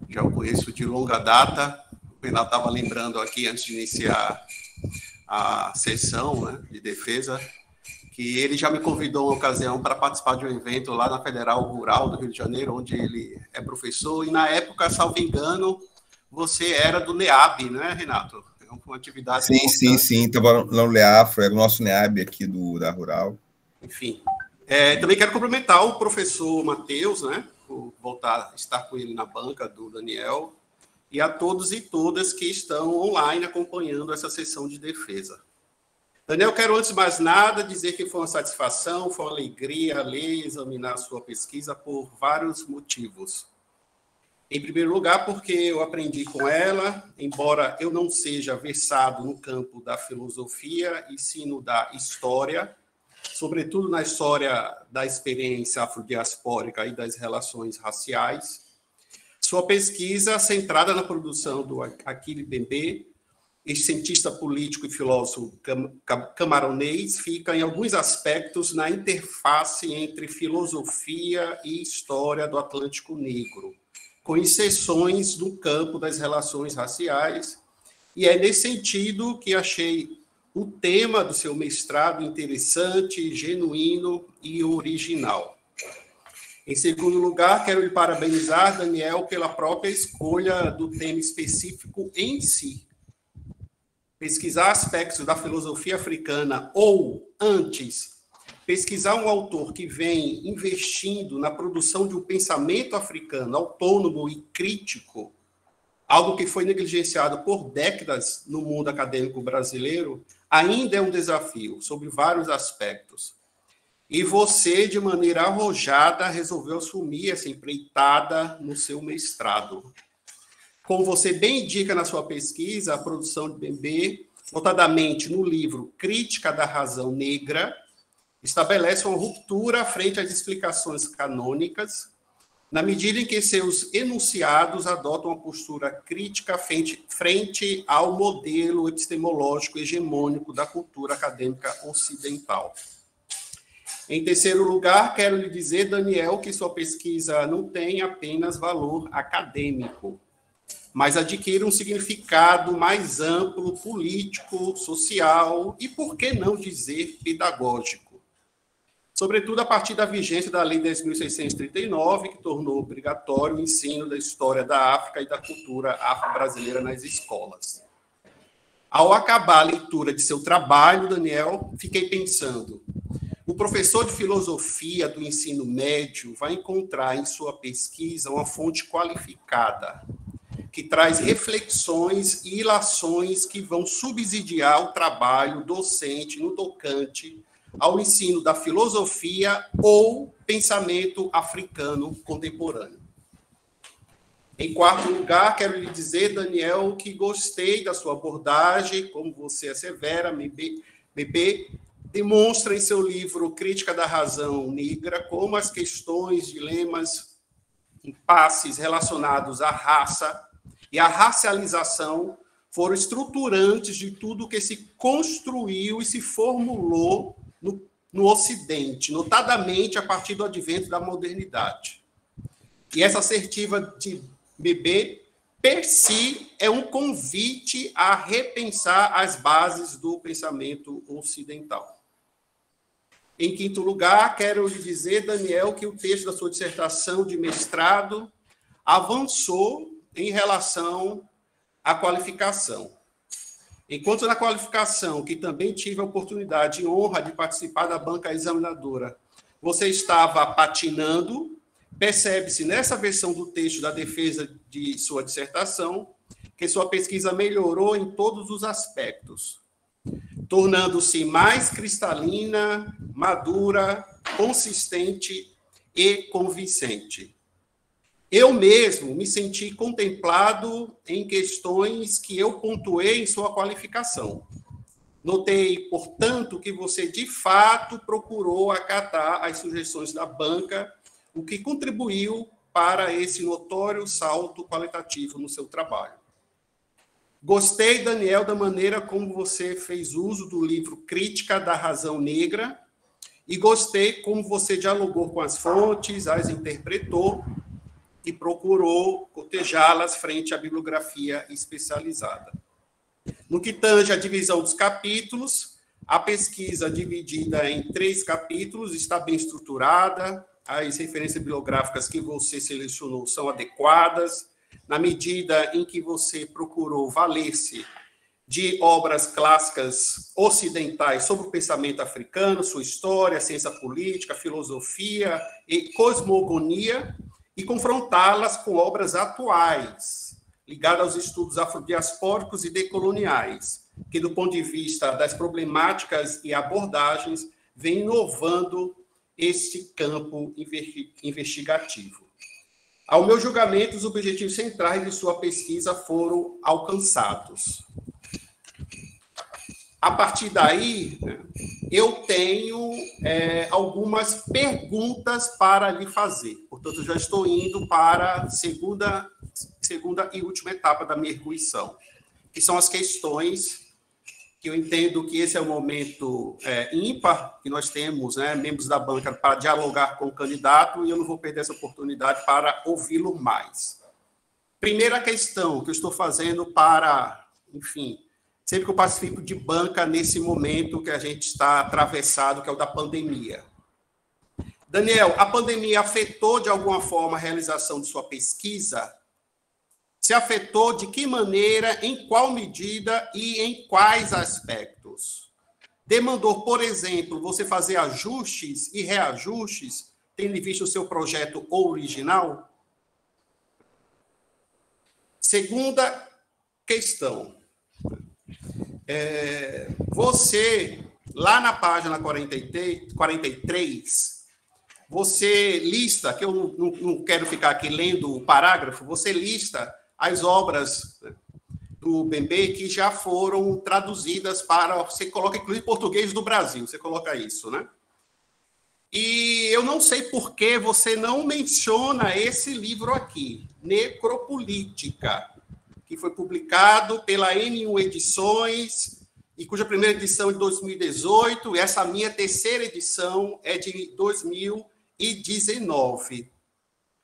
já o conheço de longa data. O Renato estava lembrando aqui, antes de iniciar a sessão, né, de defesa, que ele já me convidou uma ocasião para participar de um evento lá na Federal Rural do Rio de Janeiro, onde ele é professor, e na época, salvo engano, você era do NEAB, não é, Renato? É uma atividade... Sim, estava no NEAFRO, era o nosso NEAB aqui da Rural. Enfim, também quero cumprimentar o professor Matheus, né, por voltar a estar com ele na banca do Daniel, e a todos e todas que estão online acompanhando essa sessão de defesa. Daniel, quero antes de mais nada dizer que foi uma satisfação, foi uma alegria ler e examinar a sua pesquisa por vários motivos. Em primeiro lugar, porque eu aprendi com ela, embora eu não seja versado no campo da filosofia e sim no da história, sobretudo na história da experiência afrodiaspórica e das relações raciais. Sua pesquisa, centrada na produção do Achille Mbembe, cientista político e filósofo camaronês, fica, em alguns aspectos, na interface entre filosofia e história do Atlântico Negro, com exceções no campo das relações raciais, e é nesse sentido que achei o tema do seu mestrado interessante, genuíno e original. Em segundo lugar, quero lhe parabenizar, Daniel, pela própria escolha do tema específico em si. Pesquisar aspectos da filosofia africana ou, antes, pesquisar um autor que vem investindo na produção de um pensamento africano autônomo e crítico, algo que foi negligenciado por décadas no mundo acadêmico brasileiro, ainda é um desafio, sobre vários aspectos. E você, de maneira arrojada, resolveu assumir essa empreitada no seu mestrado. Como você bem indica na sua pesquisa, a produção de Mbembe, notadamente no livro Crítica da Razão Negra, estabelece uma ruptura frente às explicações canônicas, na medida em que seus enunciados adotam uma postura crítica frente ao modelo epistemológico hegemônico da cultura acadêmica ocidental. Em terceiro lugar, quero lhe dizer, Daniel, que sua pesquisa não tem apenas valor acadêmico, mas adquire um significado mais amplo, político, social e, por que não dizer, pedagógico. Sobretudo a partir da vigência da Lei 10.639, que tornou obrigatório o ensino da história da África e da cultura afro-brasileira nas escolas. Ao acabar a leitura de seu trabalho, Daniel, fiquei pensando, o professor de filosofia do ensino médio vai encontrar em sua pesquisa uma fonte qualificada, que traz reflexões e ilações que vão subsidiar o trabalho docente no tocante ao ensino da filosofia ou pensamento africano contemporâneo. Em quarto lugar, quero lhe dizer, Daniel, que gostei da sua abordagem, como você assevera, Mbembe demonstra em seu livro Crítica da Razão Negra como as questões, dilemas, impasses relacionados à raça e à racialização foram estruturantes de tudo que se construiu e se formulou no Ocidente, notadamente a partir do advento da modernidade. E essa assertiva de Mbembe, per si, é um convite a repensar as bases do pensamento ocidental. Em quinto lugar, quero lhe dizer, Daniel, que o texto da sua dissertação de mestrado avançou em relação à qualificação. Enquanto na qualificação, que também tive a oportunidade e honra de participar da banca examinadora, você estava patinando, percebe-se nessa versão do texto da defesa de sua dissertação que sua pesquisa melhorou em todos os aspectos, tornando-se mais cristalina, madura, consistente e convincente. Eu mesmo me senti contemplado em questões que eu pontuei em sua qualificação. Notei, portanto, que você, de fato, procurou acatar as sugestões da banca, o que contribuiu para esse notório salto qualitativo no seu trabalho. Gostei, Daniel, da maneira como você fez uso do livro Crítica da Razão Negra e gostei como você dialogou com as fontes, as interpretou e procurou cotejá-las frente à bibliografia especializada. No que tange à divisão dos capítulos, a pesquisa dividida em 3 capítulos está bem estruturada, as referências bibliográficas que você selecionou são adequadas, na medida em que você procurou valer-se de obras clássicas ocidentais sobre o pensamento africano, sua história, ciência política, filosofia e cosmogonia, e confrontá-las com obras atuais, ligadas aos estudos afrodiaspóricos e decoloniais, que, do ponto de vista das problemáticas e abordagens, vem inovando este campo investigativo. Ao meu julgamento, os objetivos centrais de sua pesquisa foram alcançados. A partir daí, eu tenho algumas perguntas para lhe fazer. Portanto, eu já estou indo para a segunda e última etapa da minha arguição, que são as questões que eu entendo que esse é o momento ímpar que nós temos, membros da banca, para dialogar com o candidato, e eu não vou perder essa oportunidade para ouvi-lo mais. Primeira questão que eu estou fazendo para, enfim, sempre que eu participo de banca nesse momento que a gente está atravessado, que é o da pandemia. Daniel, a pandemia afetou de alguma forma a realização de sua pesquisa? Se afetou, de que maneira, em qual medida e em quais aspectos? Demandou, por exemplo, você fazer ajustes e reajustes, tendo visto o seu projeto original? Segunda questão. Você, lá na página 43, você lista, que eu não quero ficar aqui lendo o parágrafo, você lista as obras do Bembe que já foram traduzidas para... Você coloca, inclusive, português do Brasil, você coloca isso, né? E eu não sei por que você não menciona esse livro aqui, Necropolítica, que foi publicado pela N1 Edições, e cuja primeira edição é de 2018, e essa minha terceira edição é de 2019.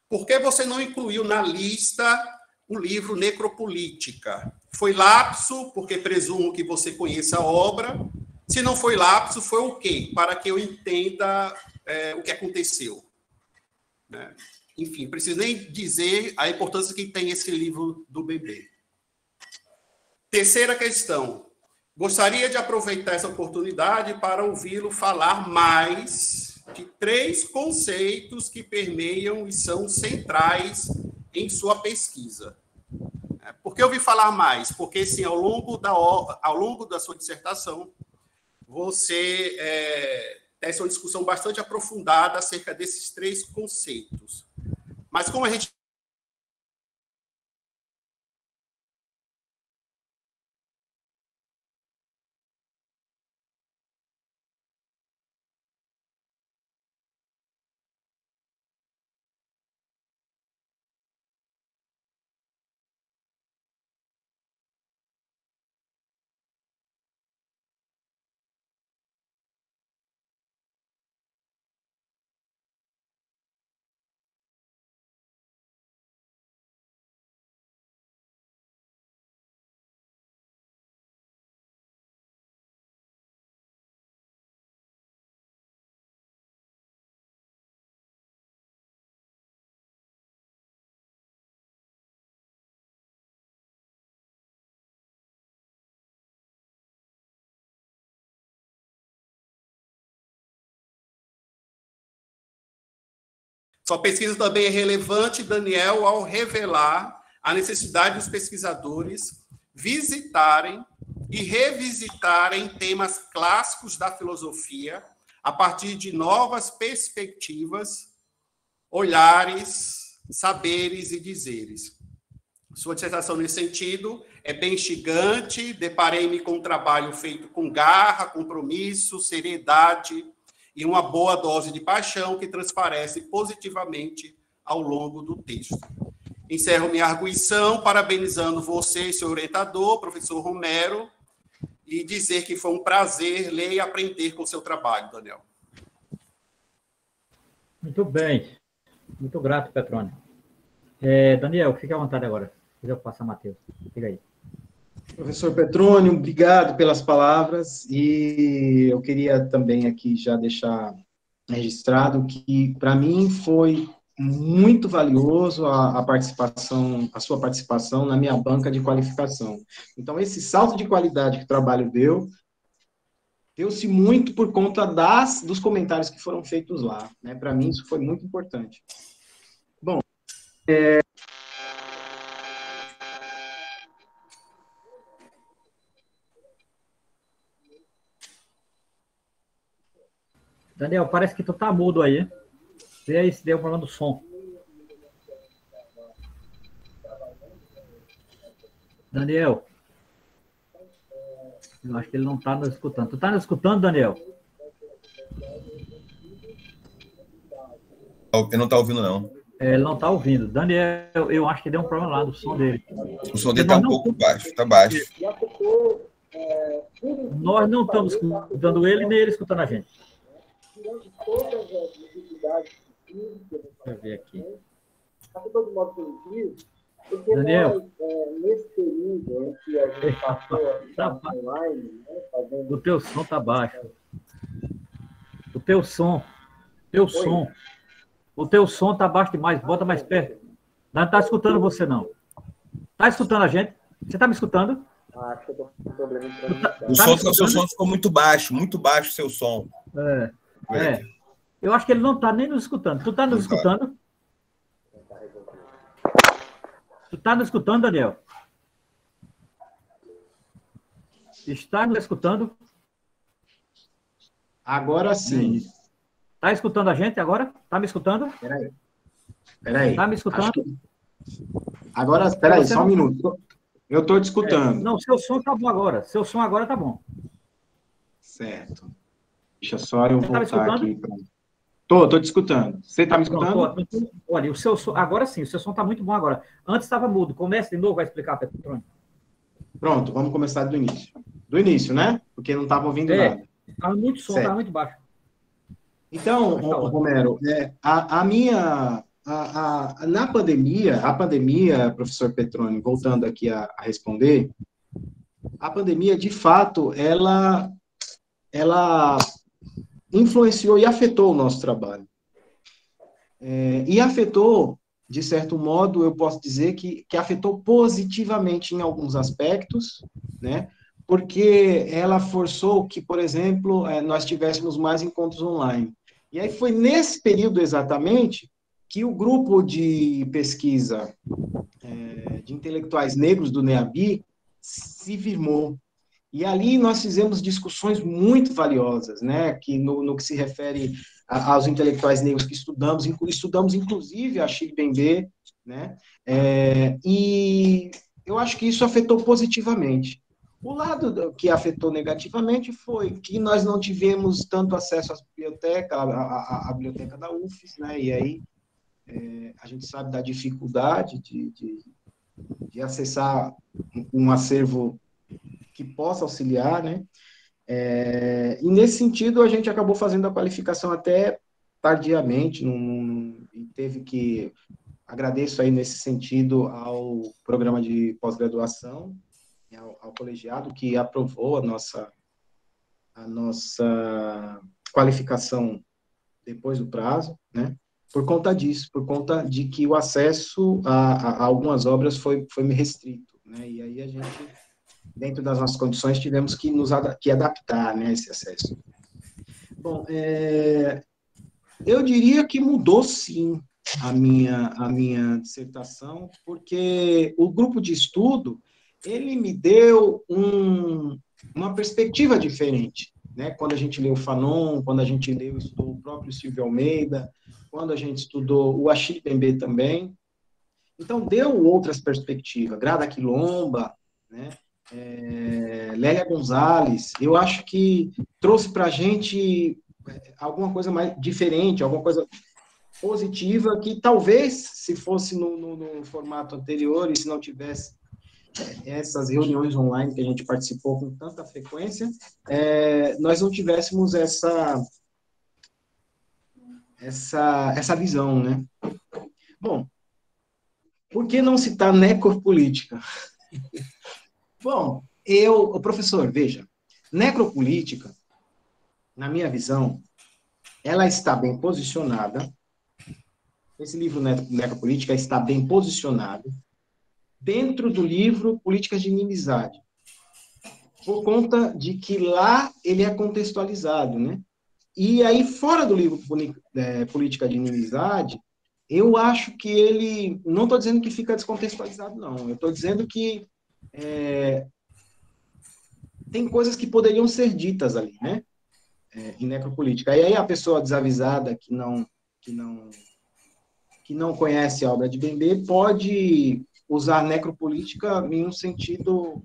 Por que você não incluiu na lista o livro Necropolítica? Foi lapso, porque presumo que você conheça a obra. Se não foi lapso, foi o quê? Para que eu entenda o que aconteceu. Enfim, preciso nem dizer a importância que tem esse livro do Bembe. Terceira questão. Gostaria de aproveitar essa oportunidade para ouvi-lo falar mais de 3 conceitos que permeiam e são centrais em sua pesquisa. Por que eu ouvi falar mais? Porque, sim, ao longo da sua dissertação, você tece uma discussão bastante aprofundada acerca desses 3 conceitos. Mas como a gente... Sua pesquisa também é relevante, Daniel, ao revelar a necessidade dos pesquisadores visitarem e revisitarem temas clássicos da filosofia a partir de novas perspectivas, olhares, saberes e dizeres. Sua dissertação, nesse sentido, é bem instigante, deparei-me com um trabalho feito com garra, compromisso, seriedade e uma boa dose de paixão que transparece positivamente ao longo do texto. Encerro minha arguição parabenizando você e seu orientador, professor Romero, e dizer que foi um prazer ler e aprender com o seu trabalho, Daniel. Muito bem. Muito grato, Petrônio. Daniel, fique à vontade agora. Depois eu passo a Matheus. Fica aí. Professor Petrônio, obrigado pelas palavras, e eu queria também aqui já deixar registrado que, para mim, foi muito valioso a sua participação na minha banca de qualificação. Então, esse salto de qualidade que o trabalho deu-se muito por conta dos comentários que foram feitos lá, né? Para mim, isso foi muito importante. Bom, Daniel, parece que tu tá mudo aí, hein? Vê aí se deu problema do som. Daniel. Eu acho que ele não está nos escutando. Tu está nos escutando, Daniel? Ele não está ouvindo, não. Ele não está ouvindo. Daniel, eu acho que deu um problema lá no som dele. O som dele está um pouco baixo, está baixo. Nós não estamos escutando ele, nem ele escutando a gente. Deixa eu ver aqui. Daniel, nesse período em que a gente passou online, o teu som está baixo. O teu som está baixo demais. Bota mais perto. Não está escutando você, não. Está escutando a gente? Você está me escutando? Acho que eu estou com um problema de transmissão. O seu som ficou muito baixo o seu som. Eu acho que ele não está nem nos escutando. Tu está nos escutando? Tu está nos escutando, Daniel? Está nos escutando? Agora sim. Está escutando a gente agora? Está me escutando? Peraí. Está me escutando? Agora, espera aí, só um minuto. Eu estou te escutando. Não, seu som está bom agora. Seu som agora está bom. Certo. Deixa só eu voltar aqui. Estou te escutando. Você está me escutando? Não, olha, o seu som, agora sim, o seu som está muito bom agora. Antes estava mudo. Comece de novo, vai explicar, Petrônio. Pronto, vamos começar do início. Do início, né? Porque não estava ouvindo nada. Estava muito som, estava muito baixo. Então, Romero, na pandemia, professor Petrônio, voltando aqui a responder, a pandemia, de fato, ela influenciou e afetou o nosso trabalho. E afetou, de certo modo, eu posso dizer que afetou positivamente em alguns aspectos, né? Porque ela forçou que, por exemplo, nós tivéssemos mais encontros online. E aí foi nesse período exatamente que o grupo de pesquisa de intelectuais negros do NEABI se firmou. E ali nós fizemos discussões muito valiosas, né, que no que se refere aos intelectuais negros que estudamos inclusive a Achille Mbembe, né, e eu acho que isso afetou positivamente. O lado que afetou negativamente foi que nós não tivemos tanto acesso à biblioteca, à biblioteca da UFES, né, e aí a gente sabe da dificuldade de acessar um acervo que possa auxiliar, né? E nesse sentido a gente acabou fazendo a qualificação até tardiamente, e teve que agradeço aí nesse sentido ao programa de pós-graduação, ao colegiado que aprovou a nossa qualificação depois do prazo, né? Por conta disso, por conta de que o acesso a algumas obras foi restrito, né? E aí a gente, dentro das nossas condições, tivemos que adaptar, né, esse acesso. Bom, eu diria que mudou, sim, a minha dissertação, porque o grupo de estudo, ele me deu uma perspectiva diferente, né? Quando a gente leu o Fanon, quando a gente estudou o próprio Silvio Almeida, quando a gente estudou o Achille Mbembe também. Então, deu outras perspectivas. Grada Quilomba, né? Lélia Gonzalez, eu acho que trouxe para a gente alguma coisa mais diferente, alguma coisa positiva, que talvez, se fosse no formato anterior e se não tivesse essas reuniões online que a gente participou com tanta frequência, nós não tivéssemos essa visão, né? Bom, Por que não citar necropolítica? Bom, professor, veja, necropolítica, na minha visão, ela está bem posicionada, esse livro Necropolítica está bem posicionado dentro do livro Políticas de Inimizade, por conta de que lá ele é contextualizado, né? E aí, fora do livro Política de Inimizade, eu acho que ele... Não estou dizendo que fica descontextualizado, não. Eu estou dizendo que tem coisas que poderiam ser ditas ali, né? Em necropolítica. E aí a pessoa desavisada que não conhece a obra de Bembe pode usar necropolítica em um sentido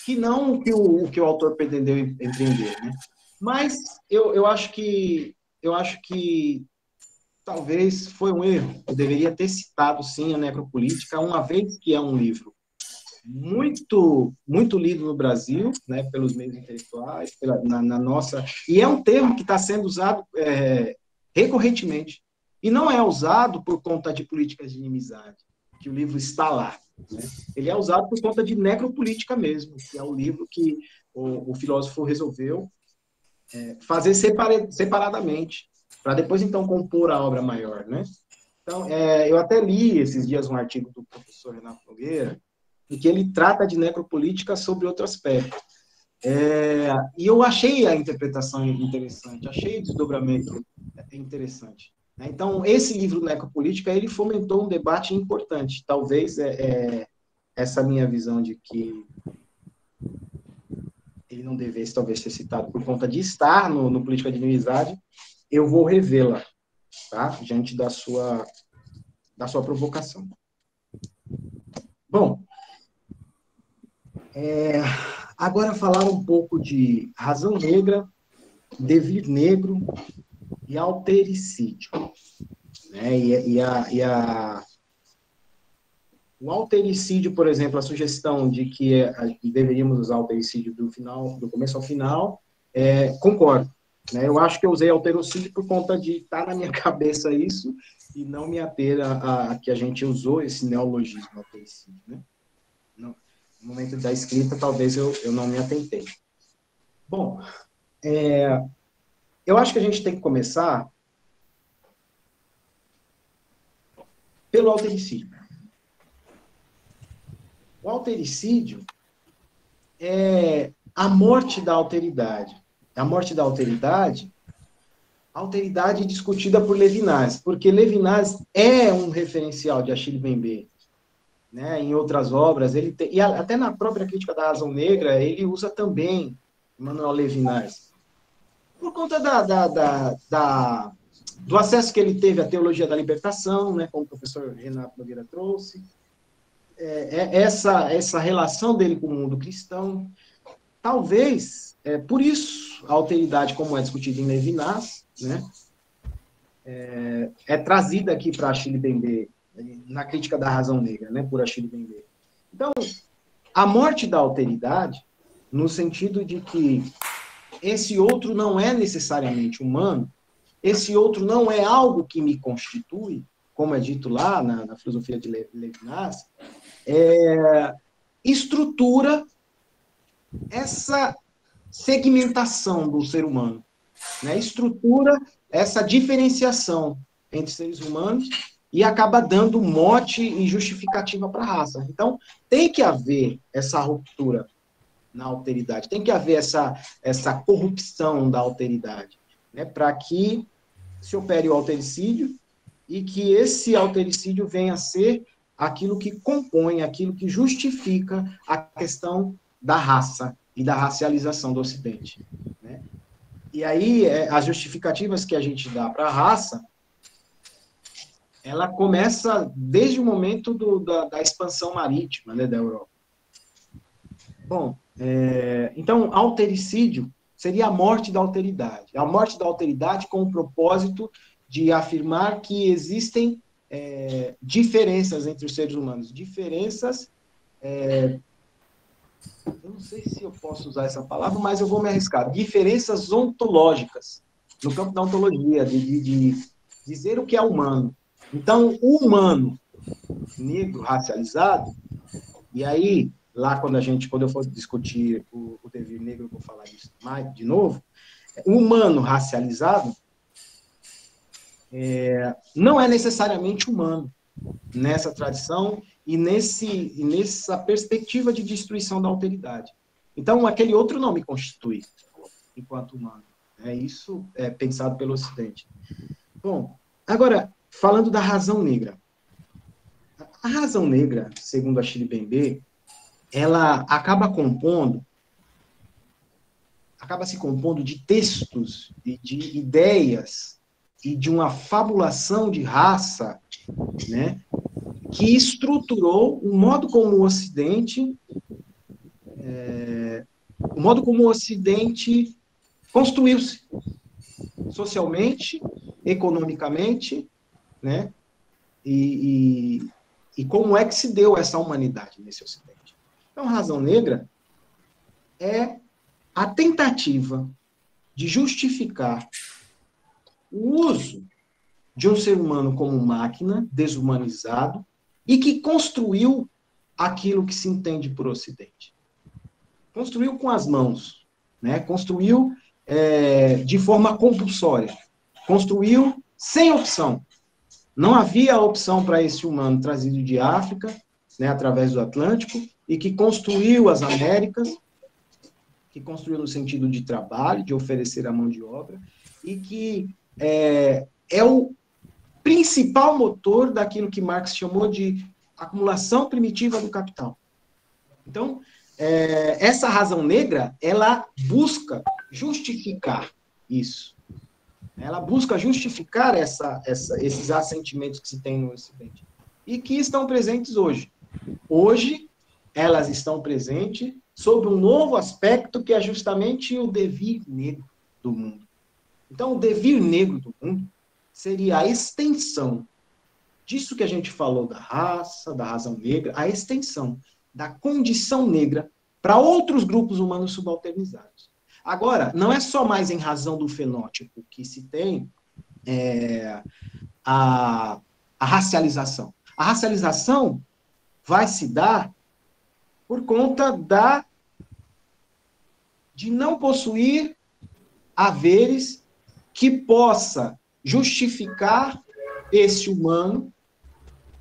que não o que o autor pretendeu empreender, né? Mas eu acho que talvez foi um erro. Eu deveria ter citado, sim, a necropolítica, uma vez que é um livro muito lido no Brasil, né, pelos meios intelectuais, na nossa... E é um termo que está sendo usado recorrentemente. E não é usado por conta de políticas de inimizade, que o livro está lá, né? Ele é usado por conta de necropolítica mesmo, que é o livro que o filósofo resolveu fazer separadamente, para depois, então, compor a obra maior, né? Então, eu até li esses dias um artigo do professor Renato Nogueira, em que ele trata de necropolítica sobre outro aspecto. E eu achei a interpretação interessante, achei o desdobramento interessante. Então, esse livro Necropolítica, ele fomentou um debate importante. Talvez essa minha visão de que ele não devesse, talvez, ser citado por conta de estar no Política de Inimizade, eu vou revê-la, tá? Diante da sua provocação. Bom, agora falar um pouco de razão negra, devir negro e altericídio, né? O altericídio, por exemplo, a sugestão de que deveríamos usar altericídio do começo ao final, concordo, né? Eu acho que eu usei alterocídio por conta de estar na minha cabeça isso e não me ater a que a gente usou esse neologismo altericídio, né? No momento da escrita, talvez eu não me atentei. Bom, eu acho que a gente tem que começar pelo altericídio. O altericídio é a morte da alteridade. A morte da alteridade discutida por Levinas, porque Levinas é um referencial de Achille Mbembe, né? Em outras obras, e até na própria Crítica da Razão Negra, ele usa também Emmanuel Levinas. Por conta do acesso que ele teve à teologia da libertação, né, como o professor Renato Nogueira trouxe, essa relação dele com o mundo cristão, talvez, por isso, a alteridade, como é discutida em Levinas, né, é trazida aqui para Achille Mbembe, na Crítica da Razão Negra, né, por Achille Mbembe. Então, a morte da alteridade, no sentido de que esse outro não é necessariamente humano, esse outro não é algo que me constitui, como é dito lá na filosofia de Levinas, estrutura essa segmentação do ser humano, né? Estrutura essa diferenciação entre seres humanos e acaba dando mote e justificativa para a raça. Então, tem que haver essa ruptura na alteridade, tem que haver essa corrupção da alteridade, né? Para que se opere o altericídio e que esse altericídio venha a ser aquilo que compõe, aquilo que justifica a questão da raça e da racialização do Ocidente, né? E aí, as justificativas que a gente dá para a raça, ela começa desde o momento da expansão marítima, né, da Europa. Bom, então, altericídio seria a morte da alteridade. A morte da alteridade com o propósito de afirmar que existem diferenças entre os seres humanos. Diferenças, eu não sei se eu posso usar essa palavra, mas eu vou me arriscar. Diferenças ontológicas, no campo da ontologia, de dizer o que é humano. Então, o humano negro racializado, e aí, lá quando eu for discutir o devir negro, eu vou falar disso mais de novo, o humano racializado não é necessariamente humano nessa tradição e nessa perspectiva de destruição da alteridade. Então, aquele outro não me constitui enquanto humano. Isso é pensado pelo Ocidente. Bom, agora, falando da razão negra. A razão negra, segundo Achille Mbembe, ela acaba se compondo de textos e de ideias e de uma fabulação de raça, né, que estruturou o modo como o Ocidente construiu-se socialmente, economicamente, né, e como é que se deu essa humanidade nesse Ocidente. Então, a razão negra é a tentativa de justificar o uso de um ser humano como máquina, desumanizado, e que construiu aquilo que se entende por Ocidente. Construiu com as mãos, né? Construiu de forma compulsória, construiu sem opção. Não havia opção para esse humano trazido de África, né, através do Atlântico, e que construiu as Américas, que construiu no sentido de trabalho, de oferecer a mão de obra, e que é o principal motor daquilo que Marx chamou de acumulação primitiva do capital. Então, essa razão negra, ela busca justificar isso. Ela busca justificar esses assentimentos que se tem no Ocidente e que estão presentes hoje. Hoje, elas estão presentes sob um novo aspecto que é justamente o devir negro do mundo. Então, o devir negro do mundo seria a extensão disso que a gente falou da raça, da razão negra, a extensão da condição negra para outros grupos humanos subalternizados. Agora, não é só mais em razão do fenótipo que se tem a racialização. A racialização vai se dar por conta de não possuir haveres que possa justificar esse humano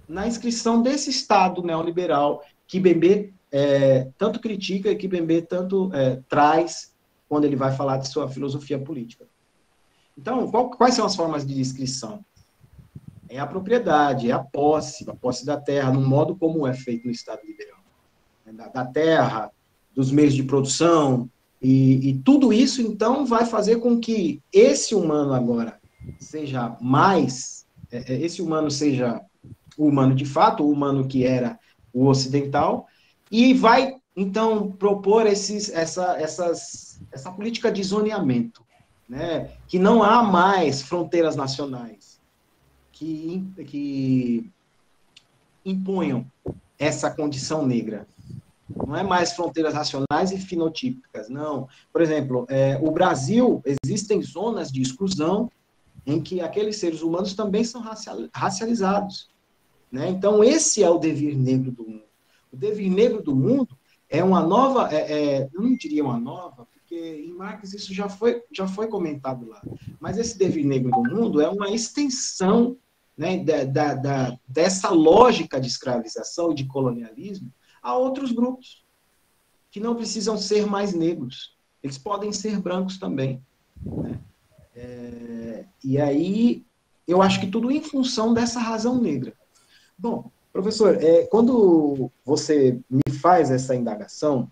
na inscrição desse Estado neoliberal que Mbembe tanto critica e que Mbembe tanto traz quando ele vai falar de sua filosofia política. Então, quais são as formas de inscrição? É a propriedade, é a posse da terra, no modo como é feito no Estado liberal. Da terra, dos meios de produção, e tudo isso, então, vai fazer com que esse humano agora seja esse humano seja o humano de fato, o humano que era o ocidental, e vai, então, propor essa política de zoneamento, né? Que não há mais fronteiras nacionais que imponham essa condição negra. Não é mais fronteiras nacionais e fenotípicas, não. Por exemplo, o Brasil, existem zonas de exclusão em que aqueles seres humanos também são racializados, né? Então, esse é o devir negro do mundo. O devir negro do mundo é uma nova, eu não diria uma nova, porque em Marx isso já foi comentado lá, mas esse devir negro do mundo é uma extensão, né, dessa lógica de escravização e de colonialismo a outros grupos, que não precisam ser mais negros. Eles podem ser brancos também, né? E aí, eu acho que tudo em função dessa razão negra. Bom, professor, quando você me faz essa indagação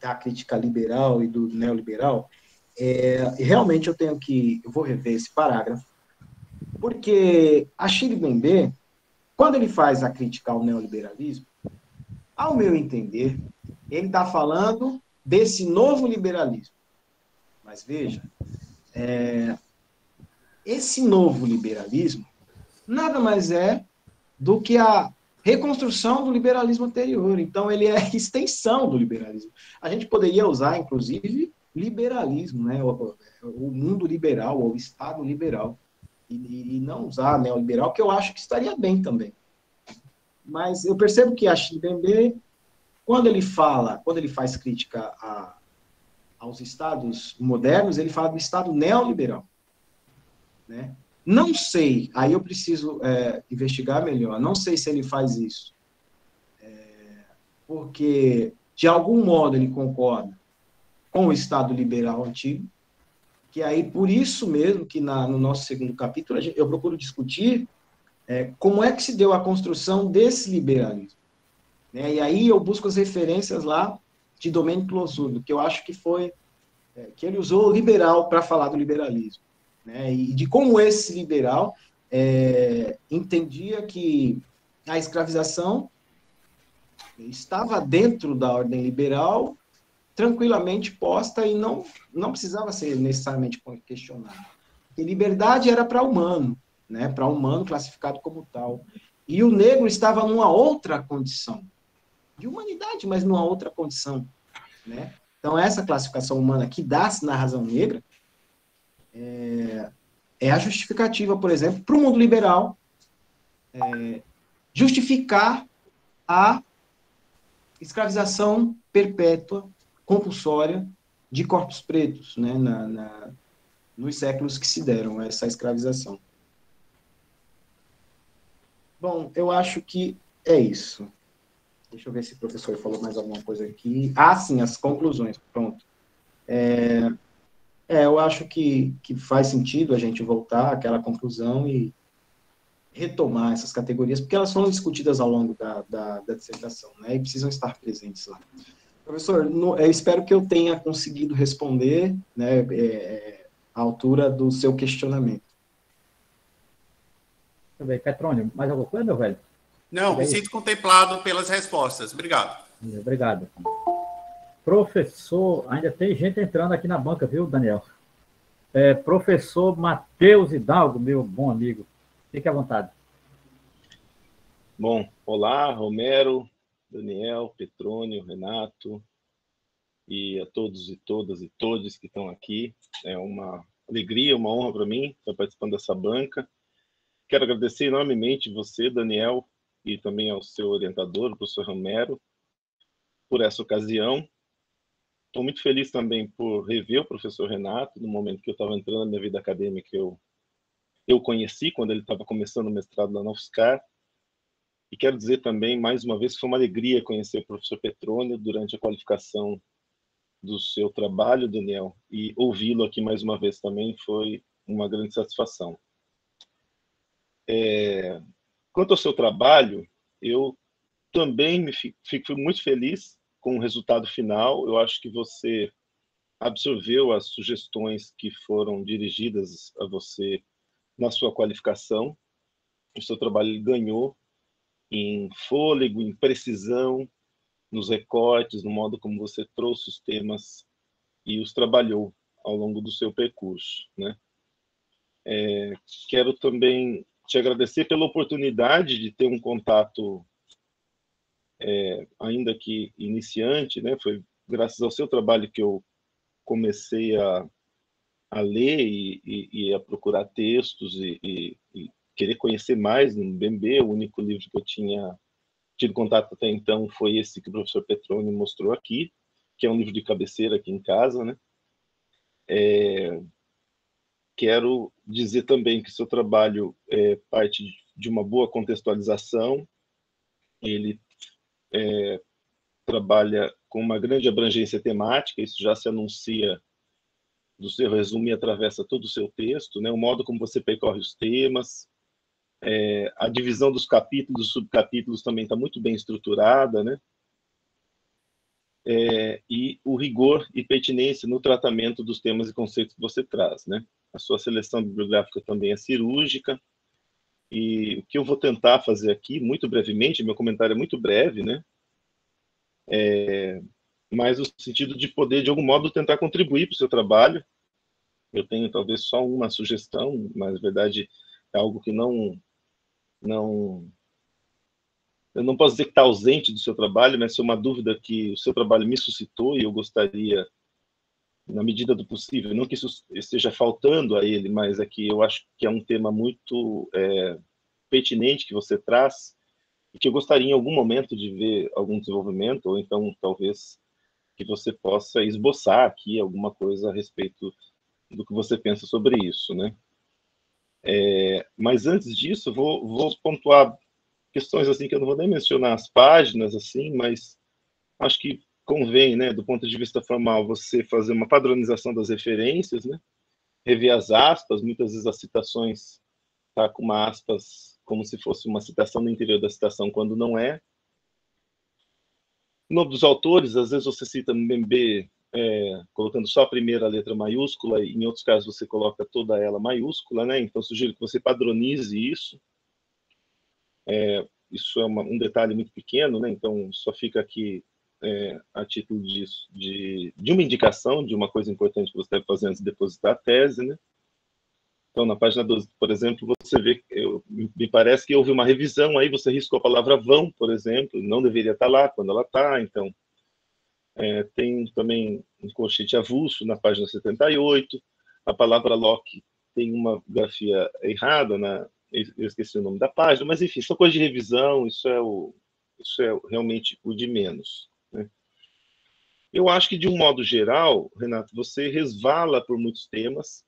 da crítica liberal e do neoliberal, realmente eu vou rever esse parágrafo, porque Achille Mbembe, quando ele faz a crítica ao neoliberalismo, ao meu entender, ele está falando desse novo liberalismo. Mas veja, esse novo liberalismo nada mais é do que a reconstrução do liberalismo anterior. Então, ele é a extensão do liberalismo. A gente poderia usar, inclusive, liberalismo, né? O mundo liberal, ou o Estado liberal. e não usar neoliberal, que eu acho que estaria bem também. Mas eu percebo que Achille Mbembe, quando ele faz crítica aos estados modernos, ele fala do estado neoliberal, né? Não sei, aí eu preciso investigar melhor, não sei se ele faz isso porque, de algum modo, ele concorda com o estado liberal antigo, que aí, por isso mesmo, que no nosso segundo capítulo, eu procuro discutir como é que se deu a construção desse liberalismo, né? E aí eu busco as referências lá de Domênico Losurdo, que eu acho que foi que ele usou o liberal para falar do liberalismo, né? E de como esse liberal entendia que a escravização estava dentro da ordem liberal, tranquilamente posta e não precisava ser necessariamente questionada. E liberdade era para humano, né? Para humano classificado como tal. E o negro estava numa outra condição, de humanidade, mas numa outra condição, né? Então, essa classificação humana que dá-se na razão negra é a justificativa, por exemplo, para o mundo liberal justificar a escravização perpétua, compulsória, de corpos pretos, né, nos séculos que se deram essa escravização. Bom, eu acho que é isso. Deixa eu ver se o professor falou mais alguma coisa aqui. Ah, sim, as conclusões, pronto. Eu acho que faz sentido a gente voltar àquela conclusão e retomar essas categorias, porque elas foram discutidas ao longo da dissertação, né, e precisam estar presentes lá. Professor, eu espero que eu tenha conseguido responder, né, à altura do seu questionamento. Muito bem. Petrônio, mais alguma coisa, meu velho? Não, me sinto contemplado pelas respostas. Obrigado. Obrigado. Professor, ainda tem gente entrando aqui na banca, viu, Daniel? Professor Matheus Hidalgo, meu bom amigo. Fique à vontade. Bom, olá, Romero, Daniel, Petrônio, Renato, e a todos e todas e todos que estão aqui. É uma alegria, uma honra para mim estar participando dessa banca. Quero agradecer enormemente você, Daniel, e também ao seu orientador, o professor Romero, por essa ocasião. Estou muito feliz também por rever o professor Renato, no momento que eu estava entrando na minha vida acadêmica, eu conheci quando ele estava começando o mestrado lá na UFSCar. E quero dizer também, mais uma vez, que foi uma alegria conhecer o professor Petrônio durante a qualificação do seu trabalho, Daniel, e ouvi-lo aqui mais uma vez também foi uma grande satisfação. Quanto ao seu trabalho, eu também fico muito feliz com o resultado final. Eu acho que você absorveu as sugestões que foram dirigidas a você na sua qualificação. O seu trabalho ganhou em fôlego, em precisão, nos recortes, no modo como você trouxe os temas e os trabalhou ao longo do seu percurso, né? Quero também te agradecer pela oportunidade de ter um contato, ainda que iniciante, né? Foi graças ao seu trabalho que eu comecei a ler e a procurar textos e querer conhecer mais no Mbembe. O único livro que eu tinha tido contato até então foi esse que o professor Petrônio mostrou aqui, que é um livro de cabeceira aqui em casa, né? Quero dizer também que seu trabalho é parte de uma boa contextualização. Ele trabalha com uma grande abrangência temática, isso já se anuncia do seu resumo e atravessa todo o seu texto, né? O modo como você percorre os temas, a divisão dos capítulos, dos subcapítulos também está muito bem estruturada, né? E o rigor e pertinência no tratamento dos temas e conceitos que você traz, né? A sua seleção bibliográfica também é cirúrgica, e o que eu vou tentar fazer aqui, muito brevemente, meu comentário é muito breve, né? Mas no sentido de poder, de algum modo, tentar contribuir para o seu trabalho. Eu tenho talvez só uma sugestão, mas na verdade é algo que eu não posso dizer que está ausente do seu trabalho, mas é uma dúvida que o seu trabalho me suscitou e eu gostaria na medida do possível, não que isso esteja faltando a ele, mas é que eu acho que é um tema muito pertinente que você traz, e que eu gostaria em algum momento de ver algum desenvolvimento, ou então talvez que você possa esboçar aqui alguma coisa a respeito do que você pensa sobre isso, né? Mas antes disso, vou pontuar questões assim que eu não vou nem mencionar as páginas assim, mas acho que convém, né, do ponto de vista formal, você fazer uma padronização das referências, né? Rever as aspas, muitas vezes as citações tá com uma aspas como se fosse uma citação no interior da citação, quando não é. O nome dos autores, às vezes você cita no Mbembe colocando só a primeira letra maiúscula, e em outros casos você coloca toda ela maiúscula, né? Então sugiro que você padronize isso. Isso é um detalhe muito pequeno, né? Então só fica aqui a título de uma indicação de uma coisa importante que você deve fazer antes de depositar a tese, né? Então, na página 12, por exemplo, você vê, me parece que houve uma revisão, aí você riscou a palavra vão, por exemplo, não deveria estar lá quando ela está, então. Tem também um colchete avulso na página 78, a palavra Locke tem uma grafia errada, eu esqueci o nome da página, mas enfim, são coisas de revisão, isso é realmente o de menos, né? Eu acho que, de um modo geral, Renato, você resvala por muitos temas,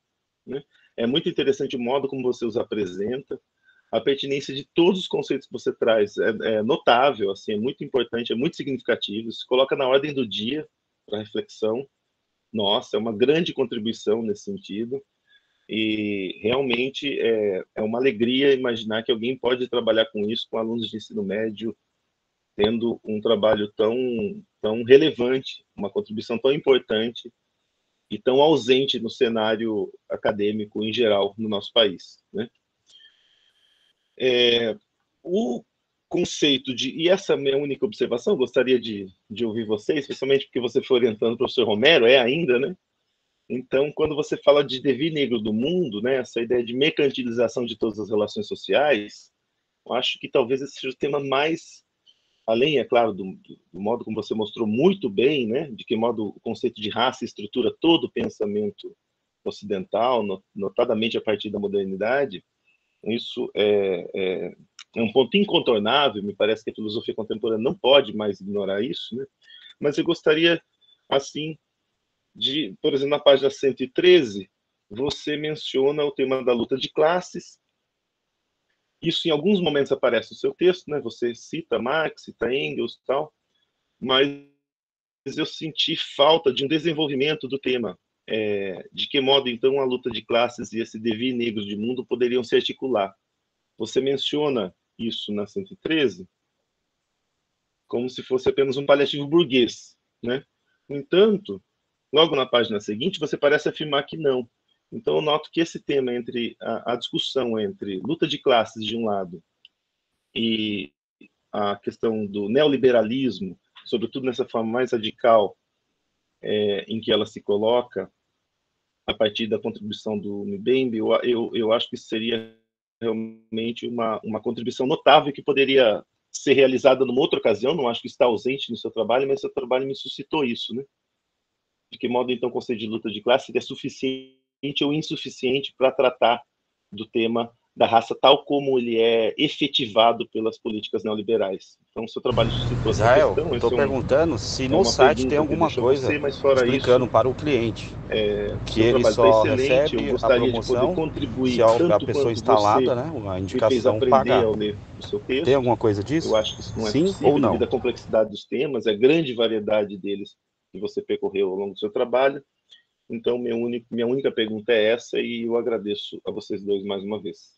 né? É muito interessante o modo como você os apresenta, a pertinência de todos os conceitos que você traz é notável, assim, é muito importante, é muito significativo, se coloca na ordem do dia para reflexão. Nossa, é uma grande contribuição nesse sentido, e realmente é uma alegria imaginar que alguém pode trabalhar com isso, com alunos de ensino médio, tendo um trabalho tão relevante, uma contribuição tão importante e tão ausente no cenário acadêmico em geral no nosso país, né? O conceito e essa é a minha única observação, gostaria de ouvir você, especialmente porque você foi orientando o professor Romero, ainda, né? Então, quando você fala de devir negro do mundo, né, essa ideia de mercantilização de todas as relações sociais, eu acho que talvez esse seja o tema mais, além, é claro, do modo como você mostrou muito bem, né, de que modo o conceito de raça estrutura todo o pensamento ocidental, notadamente a partir da modernidade. Isso é um ponto incontornável, me parece que a filosofia contemporânea não pode mais ignorar isso, né? Mas eu gostaria, assim, por exemplo, na página 113, você menciona o tema da luta de classes. Isso, em alguns momentos, aparece no seu texto, né? Você cita Marx, cita Engels e tal, mas eu senti falta de um desenvolvimento do tema. De que modo, então, a luta de classes e esse devir negro de mundo poderiam se articular? Você menciona isso na 113 como se fosse apenas um paliativo burguês, né? No entanto, logo na página seguinte, você parece afirmar que não. Então, eu noto que esse tema, entre a discussão entre luta de classes, de um lado, e a questão do neoliberalismo, sobretudo nessa forma mais radical em que ela se coloca, a partir da contribuição do Mbembe, eu acho que seria realmente uma contribuição notável que poderia ser realizada numa outra ocasião. Não acho que está ausente no seu trabalho, mas seu trabalho me suscitou isso, né? De que modo, então, o conceito de luta de classe é suficiente ou insuficiente para tratar do tema da raça tal como ele é efetivado pelas políticas neoliberais. Então, o seu trabalho suscitou essa questão. Eu estou perguntando se no site tem alguma coisa explicando para o cliente que ele só recebe a promoção se a pessoa instalada, né, a indicação pagar. Tem alguma coisa disso? Eu acho que isso não é Sim possível, ou não? devido à complexidade dos temas, a grande variedade deles que você percorreu ao longo do seu trabalho. Então, minha única pergunta é essa, e eu agradeço a vocês dois mais uma vez.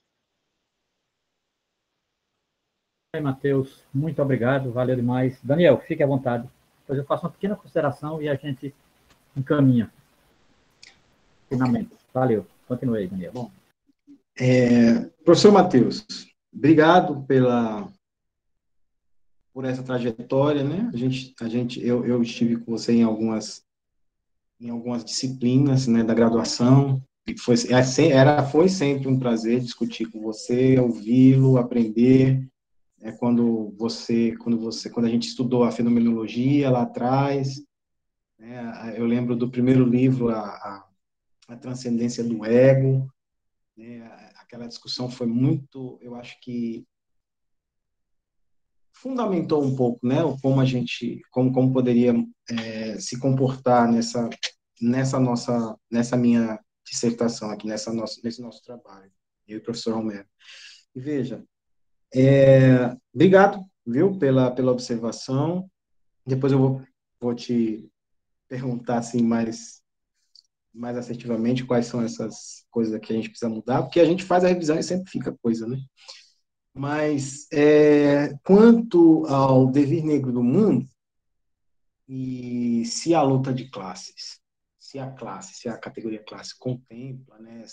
Matheus, muito obrigado, valeu demais. Daniel, fique à vontade. Depois eu faço uma pequena consideração e a gente encaminha. Finalmente. Valeu. Continue aí, Daniel. Bom, professor Matheus, obrigado por essa trajetória, né? Eu estive com você em algumas disciplinas, né, da graduação, e foi sempre um prazer discutir com você, ouvi-lo, aprender. Quando a gente estudou a fenomenologia lá atrás, né? Eu lembro do primeiro livro, a Transcendência do Ego, né? Aquela discussão foi muito, eu acho que fundamentou um pouco, né, como a gente, como poderia se comportar nessa minha dissertação aqui, nesse nosso trabalho, eu e o professor Romero. E veja, obrigado, viu, pela observação. Depois eu vou te perguntar assim mais assertivamente quais são essas coisas que a gente precisa mudar, porque a gente faz a revisão e sempre fica coisa, né? Mas, quanto ao devir negro do mundo, e se a luta de classes, se a categoria classe contempla, né,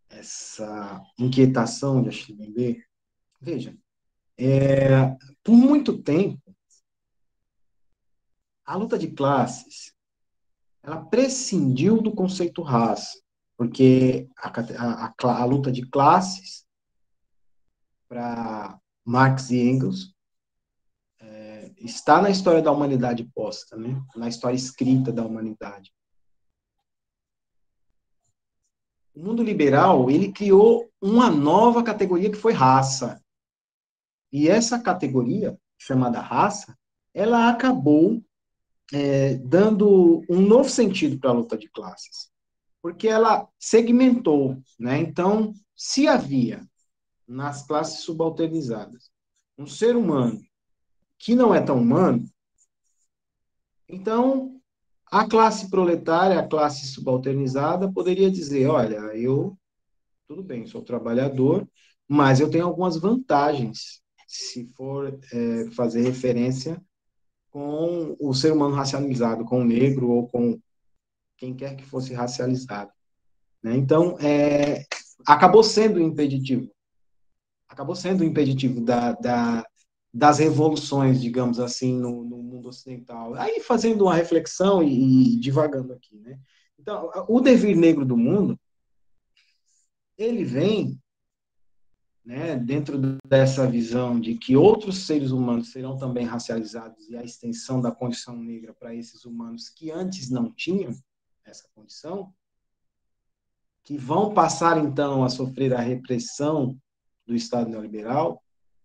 essa inquietação de Achille Mbembe, veja, por muito tempo, a luta de classes, ela prescindiu do conceito raça, porque a luta de classes, para Marx e Engels, está na história da humanidade posta, né? Na história escrita da humanidade. O mundo liberal, ele criou uma nova categoria que foi raça. E essa categoria, chamada raça, ela acabou dando um novo sentido para a luta de classes, porque ela segmentou, né? Então, se havia nas classes subalternizadas um ser humano que não é tão humano, então a classe proletária, a classe subalternizada, poderia dizer, olha, tudo bem, sou trabalhador, mas eu tenho algumas vantagens, se for fazer referência com o ser humano racializado, com o negro ou com quem quer que fosse racializado, né? Então, acabou sendo impeditivo das revoluções, digamos assim, no mundo ocidental. Aí, fazendo uma reflexão e divagando aqui, né? Então, o devir negro do mundo, ele vem, né, dentro dessa visão de que outros seres humanos serão também racializados e a extensão da condição negra para esses humanos que antes não tinham essa condição, que vão passar, então, a sofrer a repressão do Estado neoliberal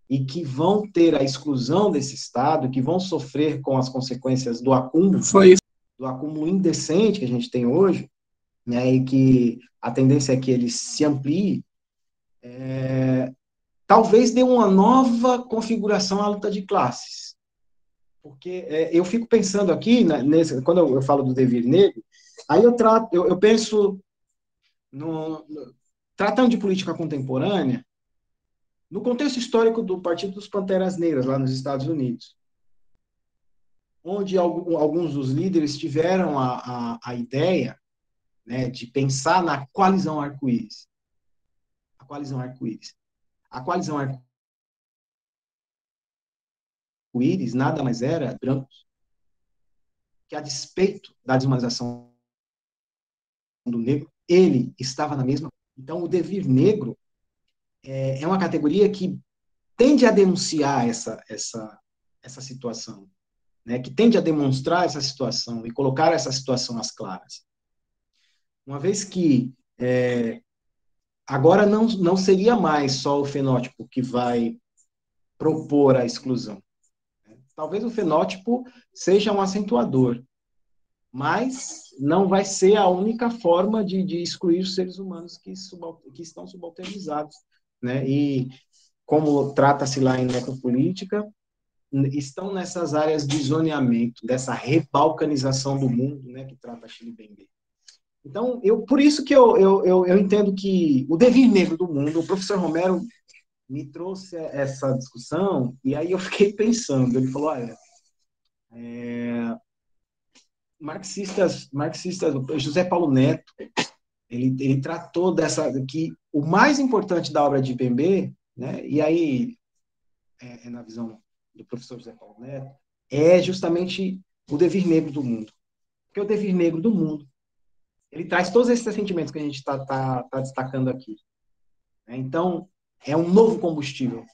e que vão ter a exclusão desse Estado, que vão sofrer com as consequências do acúmulo indecente que a gente tem hoje, né, e que a tendência é que ele se amplie, talvez dê uma nova configuração à luta de classes. Porque eu fico pensando aqui, né, quando eu falo do devir negro, aí eu penso tratando de política contemporânea, no contexto histórico do Partido dos Panteras Negras, lá nos Estados Unidos, onde alguns dos líderes tiveram a ideia, né, de pensar na coalizão arco-íris. A coalizão arco-íris. A coalizão arco-íris nada mais era brancos, que a despeito da desumanização do negro, ele estava na mesma. Então, o devir negro é uma categoria que tende a denunciar essa situação, né, que tende a demonstrar essa situação e colocar essa situação às claras. Uma vez que agora não seria mais só o fenótipo que vai propor a exclusão. Talvez o fenótipo seja um acentuador, mas não vai ser a única forma de excluir os seres humanos que estão subalternizados, né? E como trata-se lá em necropolítica, estão nessas áreas de zoneamento, dessa rebalcanização do mundo, né, que trata Achille Mbembe. Então, por isso que eu entendo que o devir negro do mundo, o professor Romero me trouxe essa discussão, e aí eu fiquei pensando, ele falou, olha, marxistas, José Paulo Neto, ele tratou que o mais importante da obra de Mbembe, né, e aí na visão do professor José Paulo Neto, é justamente o devir negro do mundo. Porque o devir negro do mundo, ele traz todos esses sentimentos que a gente está destacando aqui. Então, é um novo combustível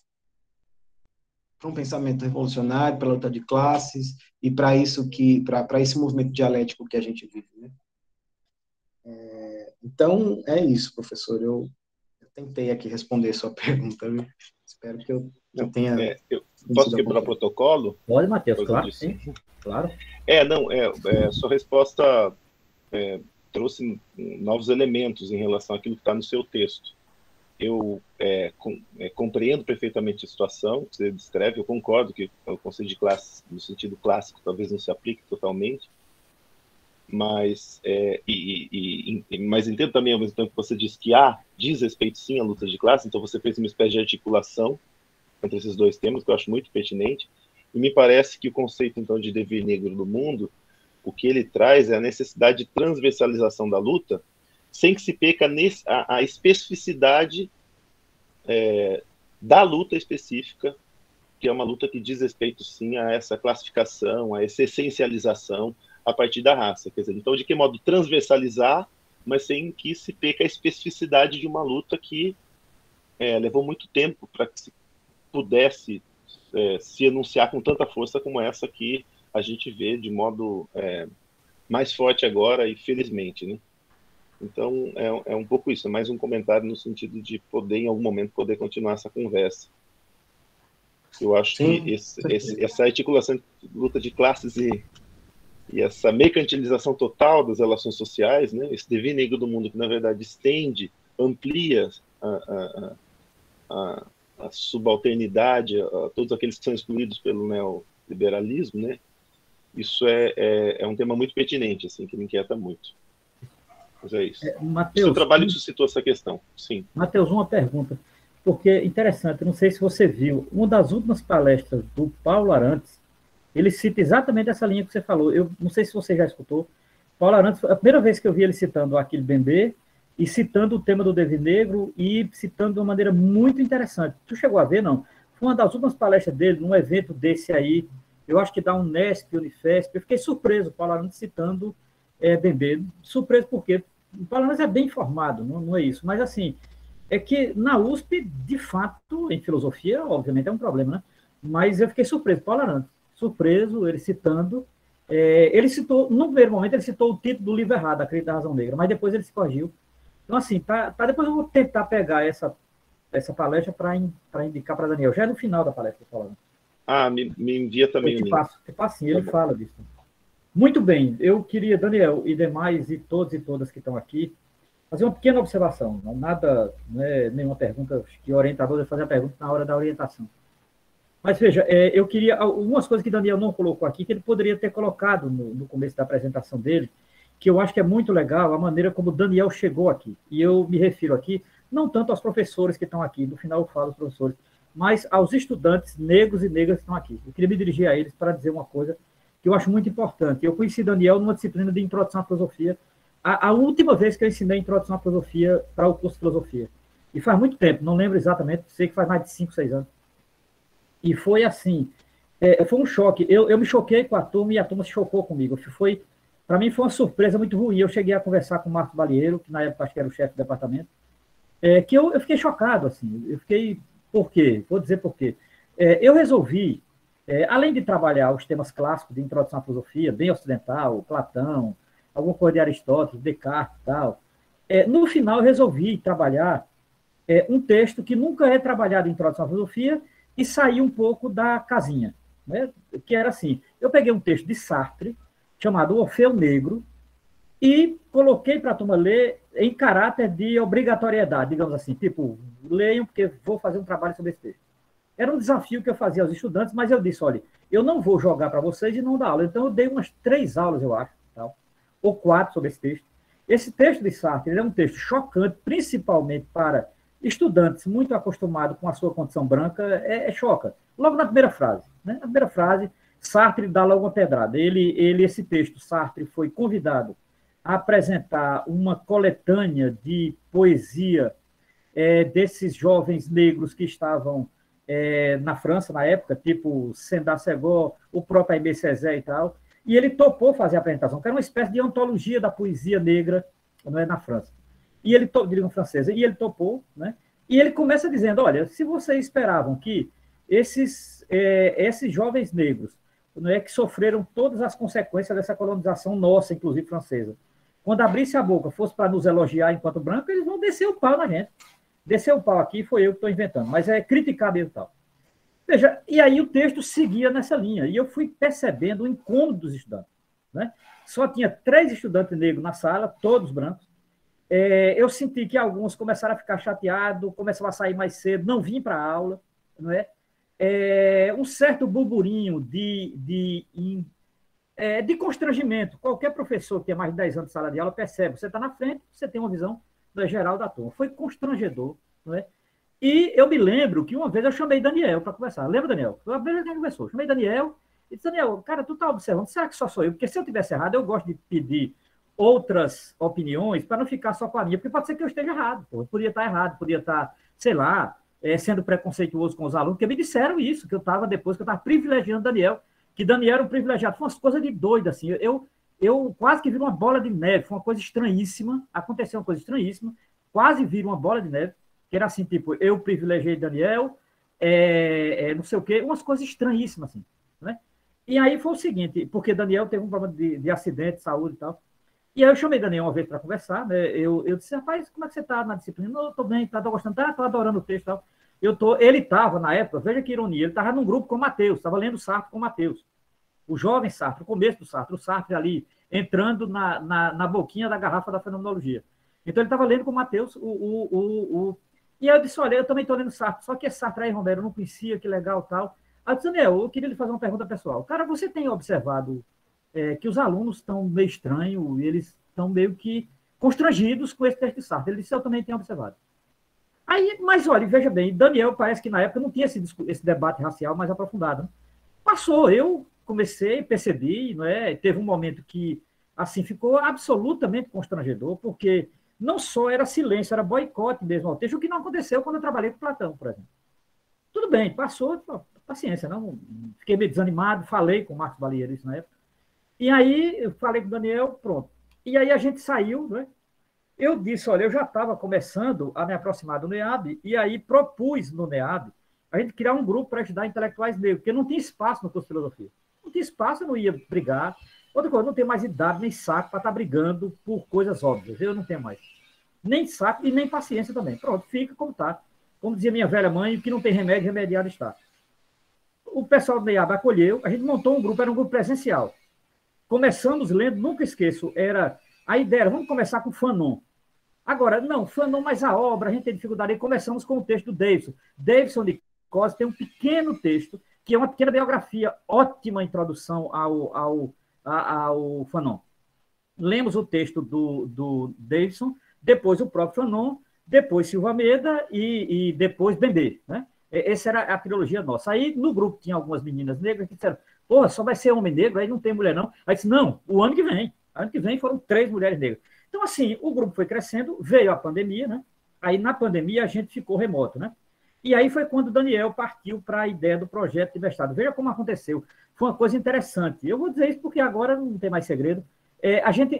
um pensamento revolucionário, para a luta de classes e para esse movimento dialético que a gente vive, né? Então, é isso, professor. Eu tentei aqui responder a sua pergunta, viu? Espero que eu tenha... eu posso quebrar o protocolo? Pode, Matheus, claro, sim. Claro. Sua resposta trouxe novos elementos em relação àquilo que está no seu texto. Eu compreendo perfeitamente a situação que você descreve, eu concordo que o conceito de classe, no sentido clássico, talvez não se aplique totalmente, mas entendo também, ao mesmo tempo que você diz que diz respeito sim à luta de classe, então você fez uma espécie de articulação entre esses dois temas, que eu acho muito pertinente, e me parece que o conceito, então, de devir negro do mundo, o que ele traz é a necessidade de transversalização da luta, sem que se perca a especificidade da luta específica, que é uma luta que diz respeito, sim, a essa classificação, a essa essencialização a partir da raça. Quer dizer, então, de que modo transversalizar, mas sem que se perca a especificidade de uma luta que levou muito tempo para que se pudesse se enunciar com tanta força como essa que a gente vê de modo mais forte agora, e felizmente, né? Então, é um pouco isso, é mais um comentário no sentido de poder, em algum momento, poder continuar essa conversa. Eu acho que essa articulação de luta de classes e essa mercantilização total das relações sociais, né, esse devir negro do mundo que, na verdade, amplia a subalternidade, a todos aqueles que são excluídos pelo neoliberalismo, né, isso é um tema muito pertinente, assim, que me inquieta muito. Mas é isso. Mateus, seu trabalho suscitou essa questão, sim. Matheus, uma pergunta, porque é interessante, não sei se você viu, uma das últimas palestras do Paulo Arantes, ele cita exatamente essa linha que você falou. Eu não sei se você já escutou. Paulo Arantes, foi a primeira vez que eu vi ele citando o Achille Mbembe e citando o tema do devir negro e citando de uma maneira muito interessante. Tu chegou a ver, não? Foi uma das últimas palestras dele, num evento desse aí, eu acho que da Unesp, Unifesp. Eu fiquei surpreso, Paulo Arantes citando Mbembe. Surpreso porque o Paulo Arantes é bem informado, não é isso. Mas, assim, é que na USP, de fato, em filosofia, obviamente é um problema, né? Mas eu fiquei surpreso, Paulo Arantes. Surpreso, ele citando, ele citou, no primeiro momento, ele citou o título do livro errado, A Crítica da Razão Negra, mas depois ele se corrigiu. Então, assim, depois eu vou tentar pegar essa palestra para indicar para Daniel, já é no final da palestra, falando. Me envia também o link. Tipo assim, ele fala disso. Muito bem, eu queria, Daniel, e demais, e todos e todas que estão aqui, fazer uma pequena observação, nada, não é nenhuma pergunta, que o orientador deve fazer a pergunta na hora da orientação. Mas, veja, eu queria... Algumas coisas que Daniel não colocou aqui, que ele poderia ter colocado no começo da apresentação dele, que eu acho que é muito legal a maneira como Daniel chegou aqui. E eu me refiro aqui, não tanto aos professores que estão aqui, no final eu falo aos professores, mas aos estudantes negros e negras que estão aqui. Eu queria me dirigir a eles para dizer uma coisa que eu acho muito importante. Eu conheci Daniel numa disciplina de Introdução à Filosofia, a última vez que eu ensinei Introdução à Filosofia para o curso de Filosofia. E faz muito tempo, não lembro exatamente, sei que faz mais de 5, 6 anos. E foi assim, foi um choque. Eu me choquei com a turma e a turma se chocou comigo. Para mim foi uma surpresa muito ruim. Eu cheguei a conversar com o Marcos Balieiro, que na época acho que era o chefe do departamento, que eu fiquei chocado, assim. Eu fiquei, por quê? Vou dizer por quê. Eu resolvi, além de trabalhar os temas clássicos de Introdução à Filosofia, bem ocidental, Platão, alguma coisa de Aristóteles, Descartes e tal, no final eu resolvi trabalhar um texto que nunca é trabalhado em Introdução à Filosofia, e saí um pouco da casinha, né? Que era assim, eu peguei um texto de Sartre, chamado Orfeu Negro, e coloquei para a turma ler em caráter de obrigatoriedade, digamos assim, tipo, leiam porque vou fazer um trabalho sobre esse texto. Era um desafio que eu fazia aos estudantes, mas eu disse, olha, eu não vou jogar para vocês e não dar aula. Então eu dei umas 3 aulas, eu acho, tal, ou 4 sobre esse texto. Esse texto de Sartre é um texto chocante, principalmente para estudantes muito acostumados com a sua condição branca, choca. Logo na primeira frase. Né? Na primeira frase, Sartre dá logo uma pedrada. Esse texto, Sartre, foi convidado a apresentar uma coletânea de poesia desses jovens negros que estavam na França, na época, tipo Sendar Segó, o próprio Aimé Césaire e tal, e ele topou fazer a apresentação, que era uma espécie de antologia da poesia negra, não é, na França. E ele, de língua francesa, e ele topou, né? E ele começa dizendo, olha, se vocês esperavam que esses esses jovens negros, não é, que sofreram todas as consequências dessa colonização nossa, inclusive francesa, quando abrisse a boca, fosse para nos elogiar enquanto branco, eles vão descer o pau na gente. Descer o pau aqui foi eu que estou inventando, mas é criticar mesmo tal. Veja, e aí o texto seguia nessa linha, e eu fui percebendo o incômodo dos estudantes, né? Só tinha 3 estudantes negros na sala, todos brancos. Eu senti que alguns começaram a ficar chateados, começaram a sair mais cedo, não vim para a aula, não é? Um certo burburinho de constrangimento. Qualquer professor que tem mais de 10 anos de sala de aula percebe, você está na frente, você tem uma visão geral da turma. Foi constrangedor, não é? E eu me lembro que uma vez eu chamei Daniel para conversar. Lembra, Daniel? Foi a primeira vez que conversou. Chamei Daniel e disse, Daniel, cara, tu está observando, será que só sou eu? Porque se eu tivesse errado, eu gosto de pedir outras opiniões para não ficar só com a minha, porque pode ser que eu esteja errado. Pô. Eu podia estar errado, podia estar, sei lá, sendo preconceituoso com os alunos, porque me disseram isso, que eu estava depois, que eu estava privilegiando Daniel, que Daniel era um privilegiado. Foi umas coisas de doido, assim. Eu quase que vi uma bola de neve, foi uma coisa estranhíssima, aconteceu uma coisa estranhíssima, quase vi uma bola de neve, que era assim, tipo, eu privilegiei Daniel, não sei o quê, umas coisas estranhíssimas, assim, né? E aí foi o seguinte, porque Daniel teve um problema de acidente, de saúde e tal, e aí eu chamei Daniel uma vez para conversar, né? Eu disse, rapaz, como é que você está na disciplina? Não, eu estou bem, estou gostando, estou adorando o texto e tal. Ele estava, na época, veja que ironia, ele estava num grupo com o Matheus, estava lendo Sartre com o Matheus, o jovem Sartre, o começo do Sartre, o Sartre ali, entrando na boquinha da garrafa da fenomenologia. Então ele estava lendo com o Matheus, e aí eu disse, olha, eu também estou lendo Sartre, só que esse Sartre aí, Romero, eu não conhecia, que legal tal. Aí eu disse, Daniel, eu queria lhe fazer uma pergunta pessoal. Cara, você tem observado que os alunos estão meio estranhos, eles estão meio que constrangidos com esse texto de Sartre. Ele disse, eu também tenho observado. Aí, mas olha, veja bem, Daniel parece que na época não tinha esse debate racial mais aprofundado. Né? Passou, eu comecei, percebi, não é? Teve um momento que assim ficou absolutamente constrangedor, porque não só era silêncio, era boicote mesmo ao texto, o que não aconteceu quando eu trabalhei com Platão, por exemplo. Tudo bem, passou, paciência, não fiquei meio desanimado, falei com o Marcos Balieiro isso na época, e aí eu falei com o Daniel, pronto. E aí a gente saiu, né? Eu disse, olha, eu já estava começando a me aproximar do NEAB, e aí propus no NEAB a gente criar um grupo para estudar intelectuais negros, porque não tinha espaço no curso de filosofia. Não tinha espaço, eu não ia brigar. Outra coisa, eu não tenho mais idade nem saco para estar brigando por coisas óbvias. Eu não tenho mais. Nem saco e nem paciência também. Pronto, fica como está. Como dizia minha velha mãe, que não tem remédio, remediado está. O pessoal do NEAB acolheu, a gente montou um grupo, era um grupo presencial. Começamos lendo, nunca esqueço, a ideia era, vamos começar com Fanon. Agora, não, Fanon, mas a obra, a gente tem dificuldade, e começamos com o texto do Davidson. Davidson de Costa tem um pequeno texto, que é uma pequena biografia, ótima introdução ao Fanon. Lemos o texto do Davidson, depois o próprio Fanon, depois Silva Almeida e depois Bembe, né? Essa era a trilogia nossa. Aí, no grupo, tinha algumas meninas negras que disseram, porra, só vai ser homem negro, aí não tem mulher, não. Aí disse, não, o ano que vem foram 3 mulheres negras. Então, assim, o grupo foi crescendo, veio a pandemia, né? Aí, na pandemia, a gente ficou remoto, né? E aí foi quando o Daniel partiu para a ideia do projeto de mestrado. Veja como aconteceu. Foi uma coisa interessante. Eu vou dizer isso porque agora não tem mais segredo.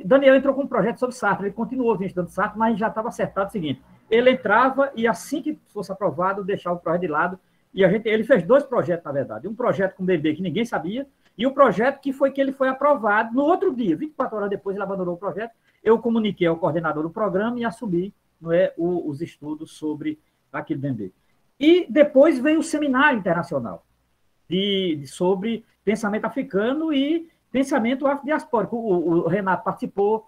Daniel entrou com um projeto sobre Sartre, ele continuou estudando Sartre, mas já estava acertado o seguinte, ele entrava e assim que fosse aprovado, deixava o projeto de lado, e ele fez 2 projetos, na verdade, um projeto com o Bebê que ninguém sabia, e o projeto que ele foi aprovado no outro dia, 24 horas depois ele abandonou o projeto, eu comuniquei ao coordenador do programa e assumi, não é, os estudos sobre aquele Bebê. E depois veio o seminário internacional sobre pensamento africano e pensamento afrodiaspórico. O Renato participou,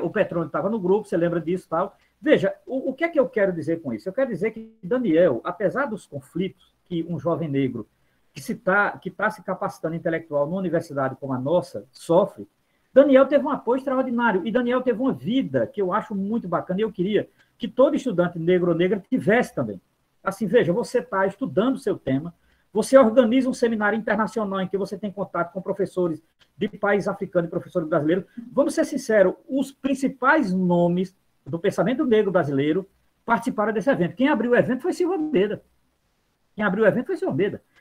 o Petrônio estava no grupo, você lembra disso e tal. Veja, o que é que eu quero dizer com isso? Eu quero dizer que Daniel, apesar dos conflitos que um jovem negro que está se capacitando intelectual numa universidade como a nossa sofre, Daniel teve um apoio extraordinário e Daniel teve uma vida que eu acho muito bacana e eu queria que todo estudante negro ou negra tivesse também. Assim, veja, você está estudando o seu tema, você organiza um seminário internacional em que você tem contato com professores de países africanos e professores brasileiros. Vamos ser sinceros, os principais nomes do pensamento negro brasileiro participaram desse evento. Quem abriu o evento foi Silva Almeida.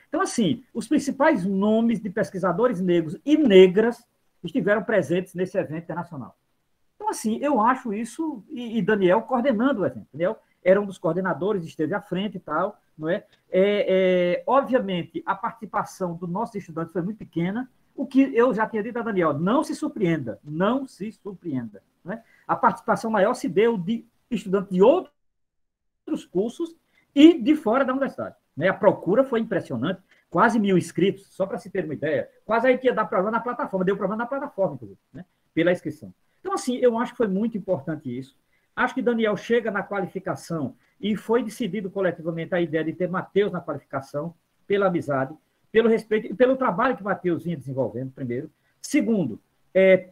Então, assim, os principais nomes de pesquisadores negros e negras estiveram presentes nesse evento internacional. Então, assim, eu acho isso, e Daniel coordenando o evento. Daniel era um dos coordenadores, esteve à frente e tal, não é? Obviamente, a participação dos nossos estudantes foi muito pequena, o que eu já tinha dito a Daniel, não se surpreenda, não se surpreenda. Não é? A participação maior se deu de estudantes de outros cursos e de fora da universidade. Né? A procura foi impressionante, quase 1.000 inscritos, só para se ter uma ideia. Quase aí que ia dar problema na plataforma, deu problema na plataforma, inclusive, né? Pela inscrição. Então, assim, eu acho que foi muito importante isso. Acho que Daniel chega na qualificação e foi decidido coletivamente a ideia de ter Matheus na qualificação, pela amizade, pelo respeito e pelo trabalho que Matheus vinha desenvolvendo, primeiro. Segundo,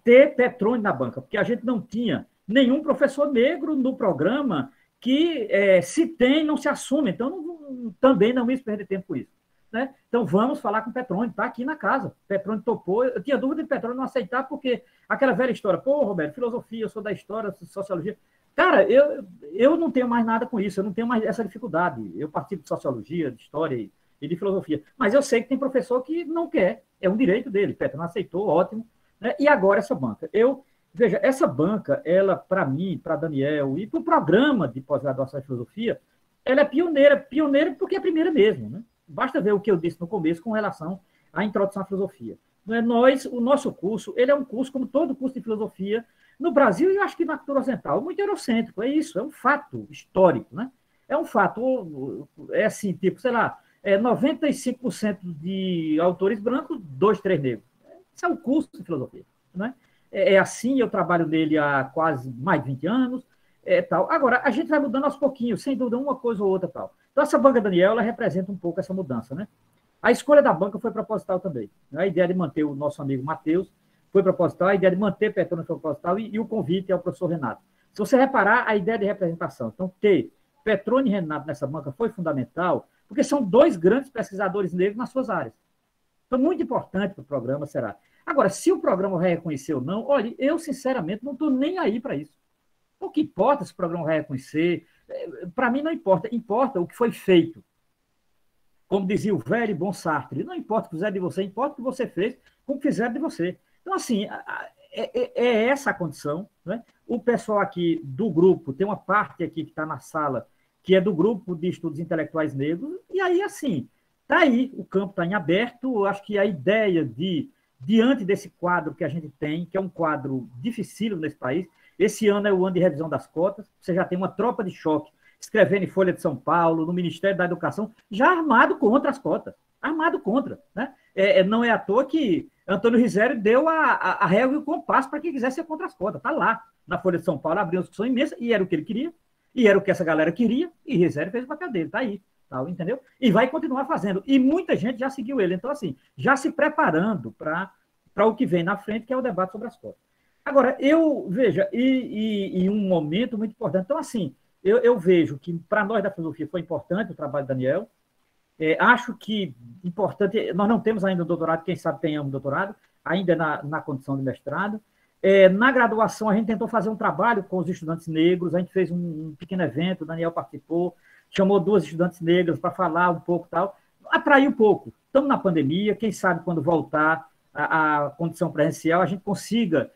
ter Petrone na banca, porque a gente não tinha nenhum professor negro no programa que, se tem, não se assume. Então, também não ia perder tempo com isso. Né? Então, vamos falar com o Petrone, está aqui na casa. Petrone topou. Eu tinha dúvida de Petrone não aceitar, porque aquela velha história, pô, Roberto, filosofia, eu sou da história, sociologia. Cara, eu não tenho mais nada com isso, eu não tenho mais essa dificuldade. Eu participo de sociologia, de história e de filosofia. Mas eu sei que tem professor que não quer, é um direito dele. Petrone aceitou, ótimo. Né? E agora essa banca. Veja, essa banca, ela, para mim, para Daniel e para o programa de pós-graduação em filosofia, ela é pioneira porque é a primeira mesmo, né? Basta ver o que eu disse no começo com relação à introdução à filosofia. O nosso curso, ele é um curso, como todo curso de filosofia, no Brasil e eu acho que na cultura ocidental, muito eurocêntrico, é isso, é um fato histórico, né? É um fato, assim, tipo, sei lá, 95% de autores brancos, 2, 3 negros. Isso é um curso de filosofia, né? Assim, eu trabalho nele há quase mais de 20 anos, tal. Agora, a gente vai mudando aos pouquinhos, sem dúvida, uma coisa ou outra, tal. Então, essa banca Daniel, ela representa um pouco essa mudança, né? A escolha da banca foi proposital também. A ideia de manter o nosso amigo Matheus foi proposital, a ideia de manter Petrone foi proposital e o convite ao professor Renato. Se você reparar, a ideia de representação. Então, ter Petrone e Renato nessa banca foi fundamental, porque são 2 grandes pesquisadores negros nas suas áreas. Foi muito importante para o programa, será? Agora, se o programa vai reconhecer ou não, olha, eu, sinceramente, não estou nem aí para isso. O que importa se o programa vai reconhecer, para mim não importa. Importa o que foi feito. Como dizia o velho e bom Sartre, não importa o que fizeram de você, importa o que você fez, como fizeram de você. Então, assim, é essa a condição. Né? O pessoal aqui do grupo, tem uma parte aqui que está na sala, que é do grupo de estudos intelectuais negros, e aí, assim, está aí, o campo está em aberto. Eu acho que a ideia diante desse quadro que a gente tem, que é um quadro dificílimo nesse país, esse ano é o ano de revisão das cotas, você já tem uma tropa de choque escrevendo em Folha de São Paulo, no Ministério da Educação, já armado contra as cotas, armado contra. Né? Não é à toa que Antônio Risério deu a regra e o compasso para quem quisesse ser contra as cotas, está lá, na Folha de São Paulo, abriu uma discussão imensa, e era o que ele queria, e era o que essa galera queria, e Risério fez o papel dele, está aí. Tal, entendeu? E vai continuar fazendo. E muita gente já seguiu ele. Então, assim, já se preparando para o que vem na frente, que é o debate sobre as cotas. Agora, veja, e um momento muito importante. Então, assim, eu vejo que para nós da filosofia foi importante o trabalho do Daniel. Acho que importante, nós não temos ainda o doutorado, quem sabe tenhamos doutorado, ainda na condição de mestrado. Na graduação, a gente tentou fazer um trabalho com os estudantes negros, a gente fez um pequeno evento, o Daniel participou, chamou 2 estudantes negros para falar um pouco e tal, atraiu um pouco. Estamos na pandemia, quem sabe quando voltar a condição presencial, a gente consiga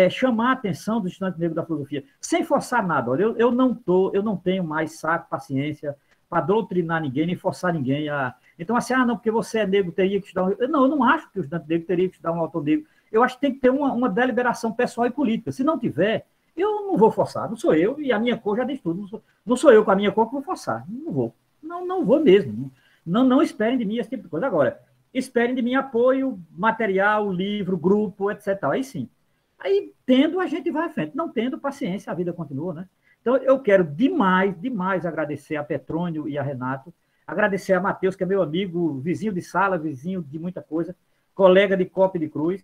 chamar a atenção dos estudantes negros da filosofia, sem forçar nada. Olha, eu não tenho mais saco, paciência para doutrinar ninguém, nem forçar ninguém a... Então, assim, não, porque você é negro, teria que estudar... Não, eu não acho que o estudante negro teria que estudar um autor negro. Eu acho que tem que ter uma deliberação pessoal e política. Se não tiver, eu não vou forçar. Não sou eu, e a minha cor já diz tudo. Não sou eu com a minha cor que vou forçar. Não vou. Não vou mesmo. Não esperem de mim esse tipo de coisa. Agora, esperem de mim apoio, material, livro, grupo, etc. Aí sim. Aí, tendo, a gente vai à frente. Não tendo, paciência, a vida continua, né? Então, eu quero demais agradecer a Petrônio e a Renato, agradecer a Matheus, que é meu amigo, vizinho de sala, vizinho de muita coisa, colega de Copa e de Cruz.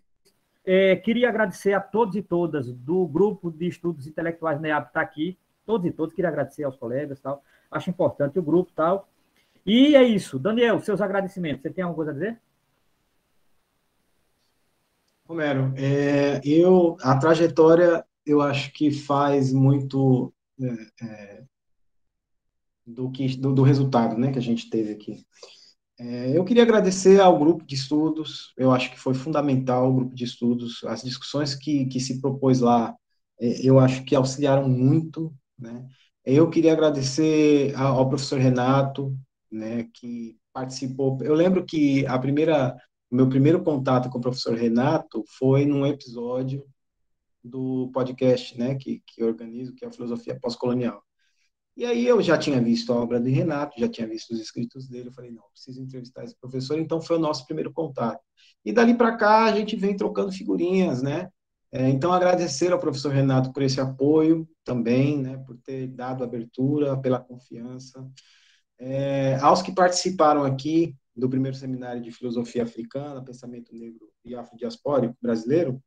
Queria agradecer a todos e todas do grupo de estudos intelectuais NEAB que está aqui, todos e todas, queria agradecer aos colegas, tal. Acho importante o grupo, tal. E é isso. Daniel, seus agradecimentos. Você tem alguma coisa a dizer? Romero, a trajetória, eu acho que faz muito do resultado, né, que a gente teve aqui. Eu queria agradecer ao grupo de estudos, eu acho que foi fundamental o grupo de estudos, as discussões que se propôs lá, eu acho que auxiliaram muito, né. Eu queria agradecer ao professor Renato, né, que participou. Eu lembro que o meu primeiro contato com o professor Renato foi num episódio do podcast, né, que organizo, que é a Filosofia Pós-Colonial. E aí eu já tinha visto a obra de Renato, já tinha visto os escritos dele, eu falei, não, preciso entrevistar esse professor, então foi o nosso primeiro contato. E dali para cá a gente vem trocando figurinhas, né? Então agradecer ao professor Renato por esse apoio também, né, por ter dado abertura, pela confiança. Aos que participaram aqui do primeiro seminário de filosofia africana, pensamento negro e afrodiaspórico brasileiro,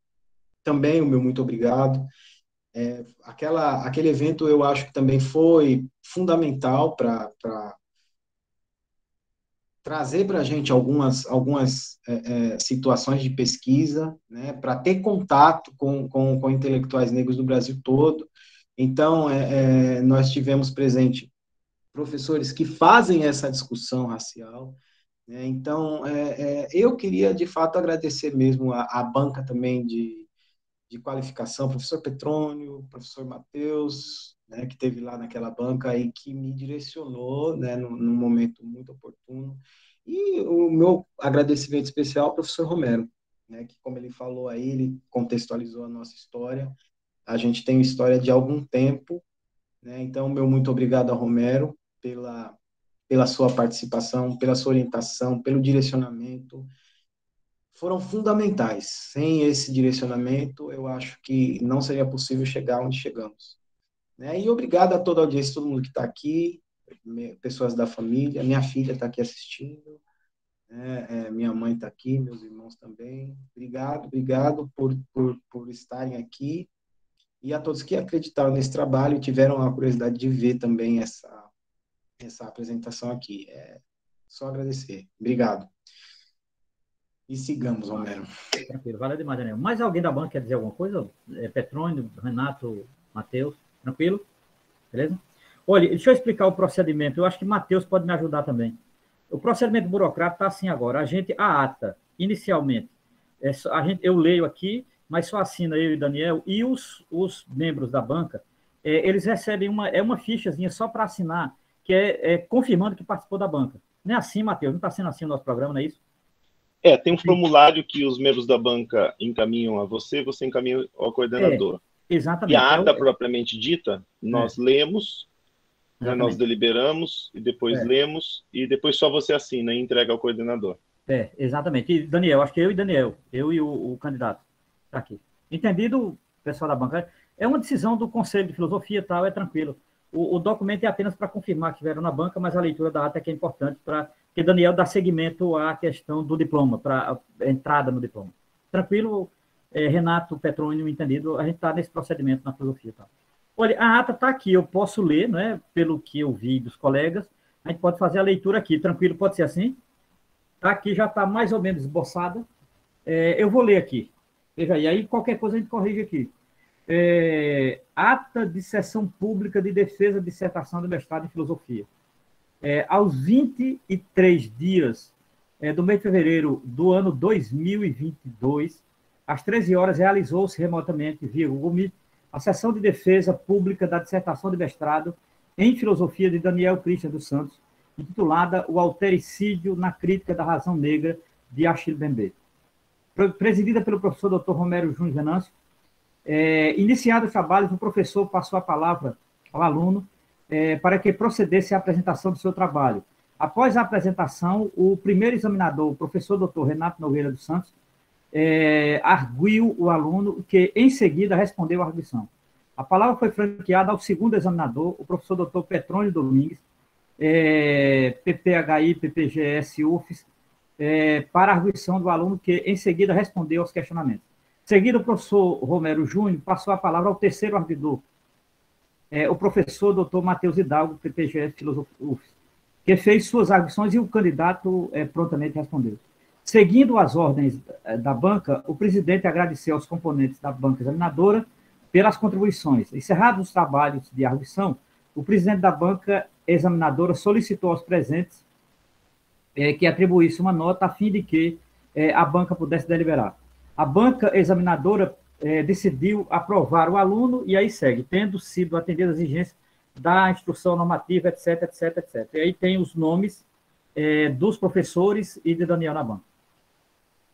também o meu muito obrigado. Aquele evento eu acho que também foi fundamental para trazer para a gente algumas situações de pesquisa, né, para ter contato com intelectuais negros do Brasil todo. Então, nós tivemos presente professores que fazem essa discussão racial, né? Então, eu queria, de fato, agradecer mesmo a banca também de qualificação, professor Petrônio, professor Matheus, né, que esteve lá naquela banca e que me direcionou, né, num momento muito oportuno. E o meu agradecimento especial ao professor Romero, né, que, como ele falou aí, ele contextualizou a nossa história. A gente tem uma história de algum tempo, né? Então, meu muito obrigado ao Romero pela sua participação, pela sua orientação, pelo direcionamento. Foram fundamentais. Sem esse direcionamento, eu acho que não seria possível chegar onde chegamos, né? E obrigado a toda a audiência, todo mundo que está aqui, pessoas da família, minha filha está aqui assistindo, né? Minha mãe está aqui, meus irmãos também. Obrigado por estarem aqui, e a todos que acreditaram nesse trabalho e tiveram a curiosidade de ver também essa apresentação aqui. Só agradecer. Obrigado. E sigamos, Romero. Tranquilo, valeu demais, Daniel. Mais alguém da banca quer dizer alguma coisa? Petrônio, Renato, Matheus, tranquilo? Beleza? Olha, deixa eu explicar o procedimento. Eu acho que Matheus pode me ajudar também. O procedimento burocrático está assim agora. A ata, inicialmente, eu leio aqui, mas só assina eu e Daniel, e os membros da banca, eles recebem uma fichazinha só para assinar, que confirmando que participou da banca. Não é assim, Matheus? Não está sendo assim o nosso programa, não é isso? Tem um formulário que os membros da banca encaminham a você encaminha ao coordenador. Exatamente. E a ata propriamente dita, nós lemos, né, nós deliberamos, e depois lemos, e depois só você assina e entrega ao coordenador. Exatamente. E, Daniel, acho que eu e o candidato, está aqui. Entendido, pessoal da banca? É uma decisão do Conselho de Filosofia e tal, é tranquilo. O documento é apenas para confirmar que vieram na banca, mas a leitura da ata é que é importante porque Daniel dá seguimento à questão do diploma, para a entrada no diploma. Tranquilo, Renato, Petrônio, entendido? A gente está nesse procedimento na filosofia. Tá? Olha, a ata está aqui, eu posso ler, né, pelo que eu vi dos colegas, a gente pode fazer a leitura aqui, tranquilo, pode ser assim? Está aqui, já está mais ou menos esboçada. Eu vou ler aqui. Veja aí, qualquer coisa a gente corrige aqui. Ata de sessão pública de defesa de dissertação de mestrado em filosofia. Aos 23 dias do mês de fevereiro do ano 2022, às 13 horas, realizou-se remotamente, via Google Meet, a sessão de defesa pública da dissertação de mestrado em filosofia de Daniel Christian dos Santos, intitulada O Autericídio na Crítica da Razão Negra, de Achille Mbembe. Presidida pelo professor Dr. Romero Júnior Venâncio. Iniciado os trabalhos, o professor passou a palavra ao aluno para que procedesse à apresentação do seu trabalho. Após a apresentação, o primeiro examinador, o professor Dr. Renato Nogueira dos Santos, arguiu o aluno, que em seguida respondeu à arguição. A palavra foi franqueada ao segundo examinador, o professor Dr. Petrônio Domingues, PPHI, PPGS, UFES, para a arguição do aluno, que em seguida respondeu aos questionamentos. Seguido, o professor Romero Júnior passou a palavra ao terceiro arguidor, o professor Dr. Matheus Hidalgo, PPGS, Filosofia, UFES, que fez suas arguições e o candidato prontamente respondeu. Seguindo as ordens da banca, o presidente agradeceu aos componentes da banca examinadora pelas contribuições. Encerrados os trabalhos de arguição, o presidente da banca examinadora solicitou aos presentes que atribuísse uma nota a fim de que a banca pudesse deliberar. A banca examinadora decidiu aprovar o aluno, e aí segue, tendo sido atendidas as exigências da instrução normativa, etc, etc, etc. E aí tem os nomes dos professores e de Daniel na banca.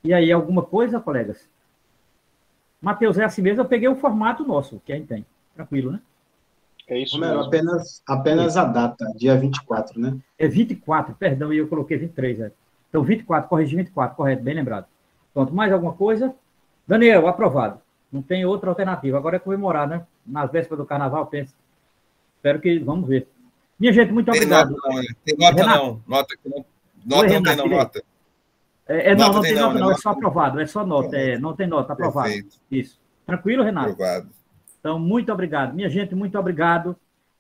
E aí, alguma coisa, colegas? Matheus, é assim mesmo, eu peguei o formato nosso, que a gente tem. Tranquilo, né? É isso Romero, mesmo. apenas a data, dia 24, né? É 24, perdão, e eu coloquei 23, né? Então, 24, corrigi 24, correto, bem lembrado. Pronto, mais alguma coisa? Daniel, aprovado. Não tem outra alternativa. Agora é comemorar, né? Nas vésperas do carnaval, penso. Espero que... Vamos ver. Minha gente, muito obrigado. Nota, não, tem nota Renato. não. Nota não. Oi, Nota Renato, não tem, não, nota. Não tem nota, não. É só aprovado. É só nota. Não tem nota, aprovado. Perfeito. Isso. Tranquilo, Renato? Aprovado. Então, muito obrigado. Minha gente, muito obrigado.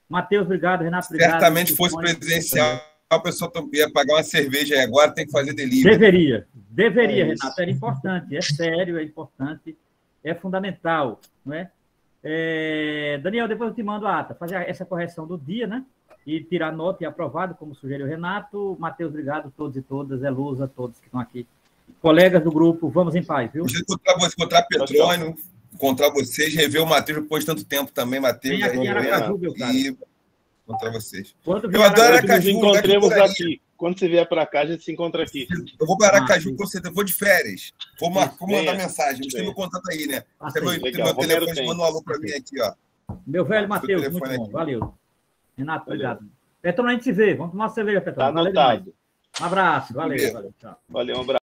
Matheus, obrigado. Renato, obrigado. Certamente fosse presencial, o pessoal ia pagar uma cerveja aí agora, tem que fazer delivery. Deveria, Renato. Era importante. É sério, é importante. É fundamental, não é? Daniel, depois eu te mando a ata. Fazer essa correção do dia, né? E tirar nota e aprovado, como sugeriu o Renato. Matheus, obrigado, todos e todas. Luza, todos que estão aqui. Colegas do grupo, vamos em paz, viu? Encontrar Petrônio, encontrar vocês, rever o Matheus depois de tanto tempo também, Matheus. Vem aqui em Aracaju, meu cara. E encontrar vocês. Eu adoro Aracaju. Nos encontremos aqui. Quando você vier para cá, a gente se encontra aqui. Eu vou para Aracaju, com certeza. Eu vou de férias. Vou mandar mensagem. Você tem meu contato aí, né? Você tem meu telefone, manda um alô para mim aqui, ó. Meu velho Matheus, muito bom. Aqui. Valeu. Renato, obrigado. Petrônio, a gente se vê. Vamos tomar uma cerveja, Petrônio. Tá anotado. Um abraço. Valeu. Tchau. Valeu, um abraço.